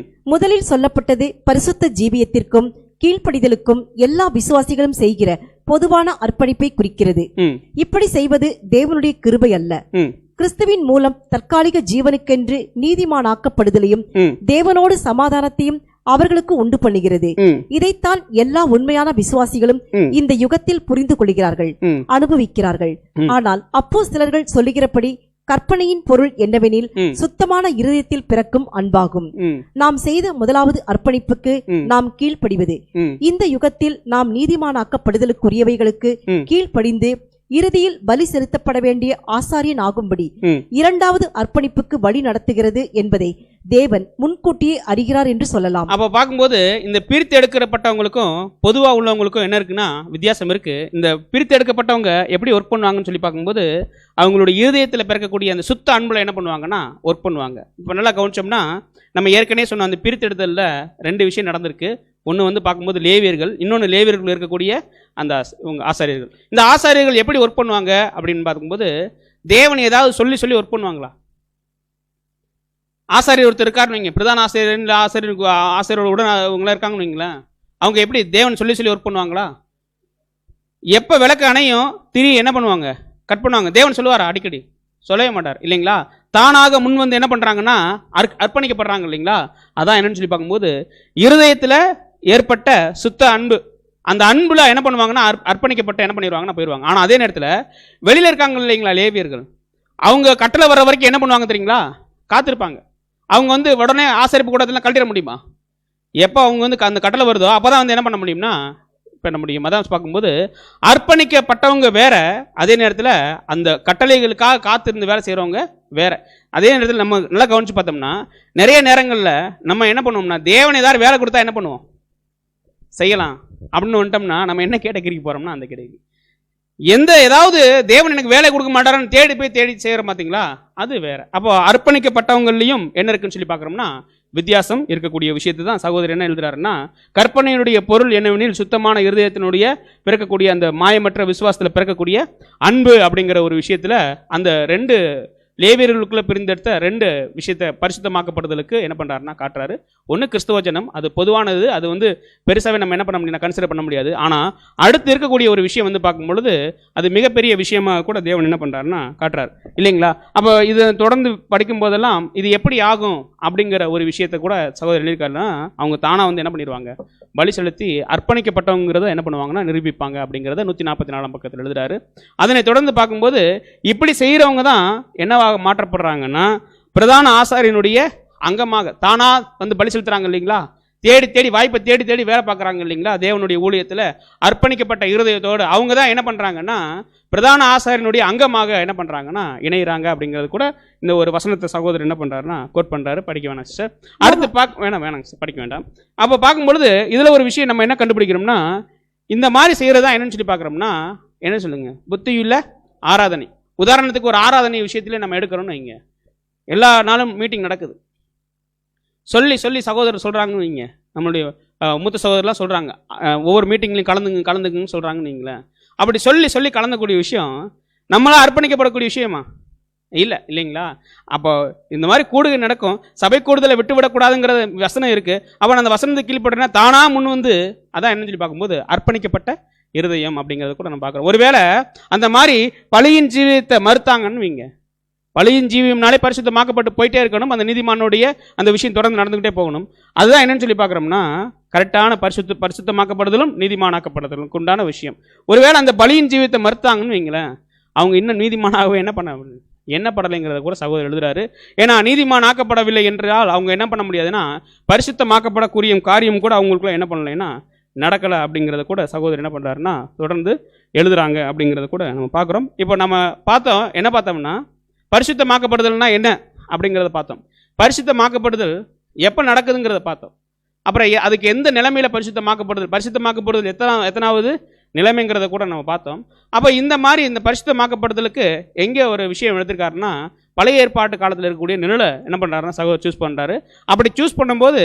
முதலில் சொல்லப்பட்டது பரிசுத்த ஜீவியத்திற்கும் கீழ்ப்படிதலுக்கும் எல்லா விசுவாசிகளும் செய்கிற பொதுவான அர்ப்பணிப்பை குறிக்கிறது. இப்படி செய்வது தேவனுடைய கிருபை அல்ல, கிறிஸ்துவின் மூலம் தற்காலிக ஜீவனுக்கென்று நீதிமானாக்கப்படுதலையும் தேவனோடு சமாதானத்தையும் அவர்களுக்கு உண்டு பண்ணுகிறது. இதைத்தான் எல்லா உண்மையான விசுவாசிகளும் இந்த யுகத்தில் புரிந்து கொள்கிறார்கள், அனுபவிக்கிறார்கள். ஆனால் அப்போஸ்தலர்கள் சொல்லுகிறபடி கற்பனையின் பொருள் என்னவெனில் சுத்தமான இருதயத்தில் பிறக்கும் அன்பாகும். நாம் செய்த முதலாவது அர்ப்பணிப்புக்கு நாம் கீழ்ப்படிவது. இந்த யுகத்தில் நாம் நீதிமானாக்கப்படுதலுக்குரியவைகளுக்கு கீழ்ப்படிந்து இறுதியில் பலி செலுத்தப்பட வேண்டிய ஆசாரியன் ஆகும்படி 2வது அர்ப்பணிப்புக்கு வழி நடத்துகிறது என்பதை தேவன் முன்கூட்டியே அறிகிறார் என்று சொல்லலாம். அப்ப பார்க்கும்போது இந்த பிரித்து எடுக்கப்பட்டவங்களுக்கும் பொதுவா உள்ளவங்களுக்கும் என்ன இருக்குன்னா வித்தியாசம் இருக்கு. இந்த பிரித்து எடுக்கப்பட்டவங்க எப்படி ஒர்க் பண்ணுவாங்கன்னு சொல்லி பார்க்கும்போது அவங்களுடைய இருதயத்தில் பிறக்கக்கூடிய அந்த சுத்த அன்புல என்ன பண்ணுவாங்கன்னா ஒர்க் பண்ணுவாங்க. இப்போ நல்லா கவனிச்சோம்னா நம்ம ஏற்கனவே சொன்ன அந்த பிரித்தெடுத்தலில் 2 விஷயம் நடந்திருக்கு. ஒன்று வந்து பார்க்கும்போது லேவியர்கள், இன்னொன்று லேவியர்கள் இருக்கக்கூடிய அந்த ஆசாரியர்கள். இந்த ஆசாரியர்கள் எப்படி ஒர்க் பண்ணுவாங்க அப்படின்னு பார்க்கும்போது தேவன் ஏதாவது சொல்லி ஒர்க் பண்ணுவாங்களா? ஆசாரியர் ஒருத்தர் இருக்காருன்னு வைங்க, பிரதான ஆசிரியரோட உடன் அவங்களா இருக்காங்கன்னு வைங்களேன், அவங்க எப்படி தேவன் சொல்லி ஒர்க் பண்ணுவாங்களா? எப்போ விளக்கு அணையும் திரி என்ன பண்ணுவாங்க, கட் பண்ணுவாங்க. தேவன் சொல்லுவாரா? அடிக்கடி சொல்லவே மாட்டார் இல்லைங்களா? தானாக முன் வந்து என்ன பண்ணுறாங்கன்னா அர்ப்பணிக்கப்படுறாங்க இல்லைங்களா? அதான் என்னன்னு சொல்லி பார்க்கும்போது இருதயத்தில் ஏற்பட்ட சுத்த அன்பு, அந்த அன்புல என்ன பண்ணுவாங்கன்னா அர்ப்பணிக்கப்பட்ட என்ன பண்ணிடுவாங்கன்னா போயிடுவாங்க. ஆனால் அதே நேரத்தில் வெளியில் இருக்காங்க இல்லைங்களா லேவியர்கள், அவங்க கட்டளை வர வரைக்கும் என்ன பண்ணுவாங்க தெரியுங்களா? காத்திருப்பாங்க. அவங்க வந்து உடனே ஆசரிப்பு கூடத்தில் கழட்டிட முடியுமா? எப்போ அவங்க வந்து அந்த கட்டளை வருதோ அப்போ தான் வந்து என்ன பண்ண முடியும்னா பண்ண முடியும். அதான் பார்க்கும்போது அர்ப்பணிக்கப்பட்டவங்க வேற, அதே நேரத்தில் அந்த கட்டளைகளுக்காக காத்திருந்து வேலை செய்கிறவங்க வேற. அதே நேரத்தில் நம்ம நல்லா கவனிச்சு பார்த்தோம்னா நிறைய நேரங்களில் நம்ம என்ன பண்ணுவோம்னா தேவன் ஏதாவது வேலை கொடுத்தா என்ன பண்ணுவோம், செய்யலாம் அப்படின்னு வந்துட்டோம்னா நம்ம என்ன கேட்டகரிக்கு போகிறோம்னா அந்த கேட்டகரி. ஏதாவது தேவன் எனக்கு வேலை கொடுக்க மாட்டாரான்னு தேடி செய்யற பார்த்தீங்களா, அது வேற. அப்போ அர்ப்பணிக்கப்பட்டவங்களையும் என்ன இருக்குன்னு சொல்லி பார்க்குறோம்னா வித்தியாசம் இருக்கக்கூடிய விஷயத்தை தான் சகோதரர் என்ன எழுதுறாருன்னா, கற்பனையினுடைய பொருள் என்னவெனில் சுத்தமான இருதயத்தினுடைய பிறக்கக்கூடிய அந்த மாயமற்ற விசுவாசத்தில் பிறக்கக்கூடிய அன்பு அப்படிங்கிற ஒரு விஷயத்தில் அந்த ரெண்டு லேவியர்களுக்குள்ள பிரிந்தெடுத்த ரெண்டு விஷயத்தை பரிசுத்தமாக்கப்படுதலுக்கு என்ன பண்றாருன்னா காட்டுறாரு. ஒன்று கிறிஸ்துவ ஜனம், அது பொதுவானது, அது பெருசாவே நம்ம என்ன பண்ண முடியும், கன்சிடர் பண்ண முடியாது. ஆனால் அடுத்து இருக்கக்கூடிய ஒரு விஷயம் பார்க்கும் பொழுது அது மிகப்பெரிய விஷயமா கூட தேவன் என்ன பண்றாருன்னா காட்டுறாரு இல்லைங்களா. அப்போ இது தொடர்ந்து படிக்கும் போதெல்லாம் இது எப்படி ஆகும் அப்படிங்கிற ஒரு விஷயத்தை கூட சகோதரர் எழுதியிருக்காருன்னா, அவங்க தானா என்ன பண்ணிடுவாங்க, பலி செலுத்தி அர்ப்பணிக்கப்பட்டவங்கிறத என்ன பண்ணுவாங்கன்னா நிரூபிப்பாங்க அப்படிங்கிறத 144 பக்கத்தில் எழுதுறாரு. அதனை தொடர்ந்து பார்க்கும்போது இப்படி செய்கிறவங்க தான் என்னவாக மாற்றப்படுறாங்கன்னா பிரதான ஆசாரியனுடைய அங்கமாக தானா பலி செலுத்துறாங்க இல்லைங்களா, தேடி வாய்ப்பை தேடி வேலை பார்க்குறாங்க இல்லைங்களா, தேவனுடைய ஊழியத்தில் அர்ப்பணிக்கப்பட்ட இருதயத்தோடு அவங்க தான் என்ன பண்ணுறாங்கன்னா பிரதான ஆசாரியனுடைய அங்கமாக என்ன பண்ணுறாங்கன்னா இணைகிறாங்க அப்படிங்கிறது கூட இந்த ஒரு வசனத்தை சகோதரர் என்ன பண்ணுறாருன்னா கோட் பண்ணுறாரு. படிக்க வேணாம் சிஸ்டர், அடுத்து வேணாங்க சார், படிக்க வேண்டாம். அப்போ பார்க்கும்பொழுது இதில் ஒரு விஷயம் நம்ம என்ன கண்டுபிடிக்கிறோம்னா, இந்த மாதிரி செய்கிறதா என்னன்னு சொல்லி பார்க்குறோம்னா என்ன சொல்லுங்க, புத்தியுள்ள ஆராதனை. உதாரணத்துக்கு ஒரு ஆராதனை விஷயத்திலே நம்ம எடுக்கிறோம்னு வைங்க, எல்லா நாளும் மீட்டிங் நடக்குது, சொல்லி சகோதரர் சொல்கிறாங்கன்னு வைங்க, நம்மளுடைய மூத்த சகோதரர்லாம் சொல்கிறாங்க ஒவ்வொரு மீட்டிங்லையும் கலந்துக்குன்னு சொல்கிறாங்கன்னு வைங்களேன். அப்படி சொல்லி கலந்தக்கூடிய விஷயம் நம்மளாம் அர்ப்பணிக்கப்படக்கூடிய விஷயமா இல்லைங்களா. அப்போ இந்த மாதிரி கூடுகை நடக்கும், சபை கூடுதலை விட்டுவிடக்கூடாதுங்கிற வசனம் இருக்குது. அப்போ அந்த வசனத்தை கீழ்படுறேன்னா தானா முன் அதான் என்னன்னு சொல்லி பார்க்கும்போது அர்ப்பணிக்கப்பட்ட இருதயம் அப்படிங்கிறத கூட நம்ம பார்க்குறோம். ஒருவேளை அந்த மாதிரி பலியின் ஜீவியத்தை மறுத்தாங்கன்னு வைங்க, பலியின் ஜீவியம்னாலே பரிசுத்தமாக்கப்பட்டு போயிட்டே இருக்கணும், அந்த நீதிமானுடைய அந்த விஷயம் தொடர்ந்து நடந்துகிட்டே போகணும். அதுதான் என்னன்னு சொல்லி பார்க்குறோம்னா கரெக்டான பரிசுத்தமாக்கப்படுதலும் நீதிமானாக்கப்படுதலும் உண்டான விஷயம். ஒருவேளை அந்த பலியின் ஜீவியத்தை மறுத்தாங்கன்னு வைங்களேன், அவங்க இன்னும் நீதிமானாகவே என்ன படலைங்கிறத கூட சகோதரர் எழுதுறாரு. ஏன்னா நீதிமான் ஆக்கப்படவில்லை என்றால் அவங்க என்ன பண்ண முடியாதுன்னா பரிசுத்தமாக்கப்படக்கூடிய காரியம் கூட அவங்களுக்குள்ள என்ன பண்ணலைன்னா நடக்கலை அப்படிங்கிறத கூட சகோதரர் என்ன பண்ணுறாருன்னா தொடர்ந்து எழுதுறாங்க அப்படிங்கிறத கூட நம்ம பார்க்குறோம். இப்போ நம்ம என்ன பார்த்தோம்னா பரிசுத்தமாக்கப்படுதல்னா என்ன அப்படிங்கிறத பார்த்தோம். பரிசுத்தமாக்கப்படுதல் எப்போ நடக்குதுங்கிறத பார்த்தோம். அப்புறம் அதுக்கு எந்த நிலைமையில் பரிசுத்தமாக்கப்படுதல் எத்தனாவது நிலைமைங்கிறத கூட நம்ம பார்த்தோம். அப்போ இந்த மாதிரி இந்த பரிசுத்தமாக்கப்படுதலுக்கு எங்கே ஒரு விஷயம் எடுத்திருக்காருன்னா பழைய ஏற்பாட்டு காலத்தில் இருக்கக்கூடிய நிழலை என்ன பண்ணுறாருன்னா சகோதரர் சூஸ் பண்ணுறாரு. அப்படி சூஸ் பண்ணும்போது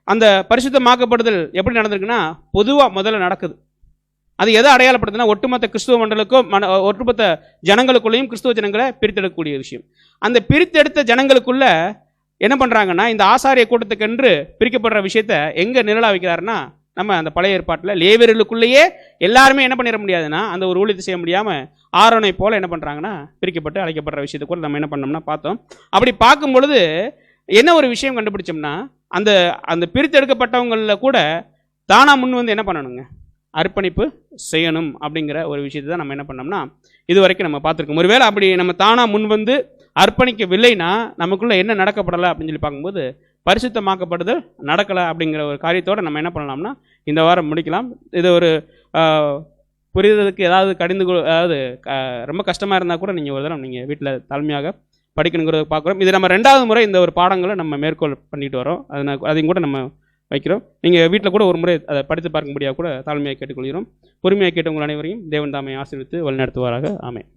அந்த பரிசுத்தமாக்கப்படுதல் எப்படி நடந்திருக்குன்னா பொதுவாக முதல்ல நடக்குது. அது எதை அடையாளப்படுதுன்னா ஒட்டுமொத்த கிறிஸ்துவ மண்டலுக்கும் ஒட்டுமொத்த ஜனங்களுக்குள்ளேயும் கிறிஸ்துவ ஜனங்களை பிரித்தெடுக்கக்கூடிய விஷயம். அந்த பிரித்தெடுத்த ஜனங்களுக்குள்ள என்ன பண்ணுறாங்கன்னா இந்த ஆசாரிய கூட்டத்துக்கென்று பிரிக்கப்படுற விஷயத்த எங்கே நிழலாக வைக்கிறாருன்னா நம்ம அந்த பழைய ஏற்பாட்டில் லேவியர்களுக்குள்ளேயே எல்லாருமே என்ன பண்ணிட முடியாதுன்னா அந்த ஒரு ஊழியத்தை செய்ய முடியாமல் ஆரோனை போல் என்ன பண்ணுறாங்கன்னா பிரிக்கப்பட்டு அழைக்கப்படுற விஷயத்தை கூட நம்ம என்ன பண்ணோம்னா பார்த்தோம். அப்படி பார்க்கும் பொழுது என்ன ஒரு விஷயம் கண்டுபிடிச்சோம்னா அந்த அந்த பிரித்தெடுக்கப்பட்டவங்களில் கூட தானா முன் என்ன பண்ணணுங்க, அர்ப்பணிப்பு செய்யணும் அப்படிங்கிற ஒரு விஷயத்தை தான் நம்ம என்ன பண்ணோம்னா இது வரைக்கும் நம்ம பார்த்துருக்கோம். ஒருவேளை அப்படி நம்ம தானா முன் அர்ப்பணிக்கவில்லைன்னா நமக்குள்ள என்ன நடக்கப்படலை அப்படின்னு சொல்லி பார்க்கும்போது பரிசுத்தமாக்கப்படுதல் நடக்கலை அப்படிங்கிற ஒரு காரியத்தோடு நம்ம என்ன பண்ணலாம்னா இந்த வாரம் முடிக்கலாம். இது ஒரு புரிதலுக்கு ஏதாவது ரொம்ப கஷ்டமாக இருந்தால் கூட நீங்கள் ஒரு தடவை நீங்கள் வீட்டில் தாழ்மையாக படிக்கணுங்கிறத பார்க்குறோம். இது நம்ம 2வது முறை இந்த ஒரு பாடங்களை நம்ம மேற்கோள் பண்ணிட்டு வரோம். அதையும் கூட நம்ம வைக்கிறோம். நீங்கள் வீட்டில் கூட ஒரு முறை அதை படித்து பார்க்கும்படியாக கூட தாழ்மையாக கேட்டுக்கொள்கிறோம். பொறுமையாக கேட்டவங்கள் அனைவரையும் தேவன் தாமை ஆசீர்வித்து வழிநடத்துவாராக. ஆமென்.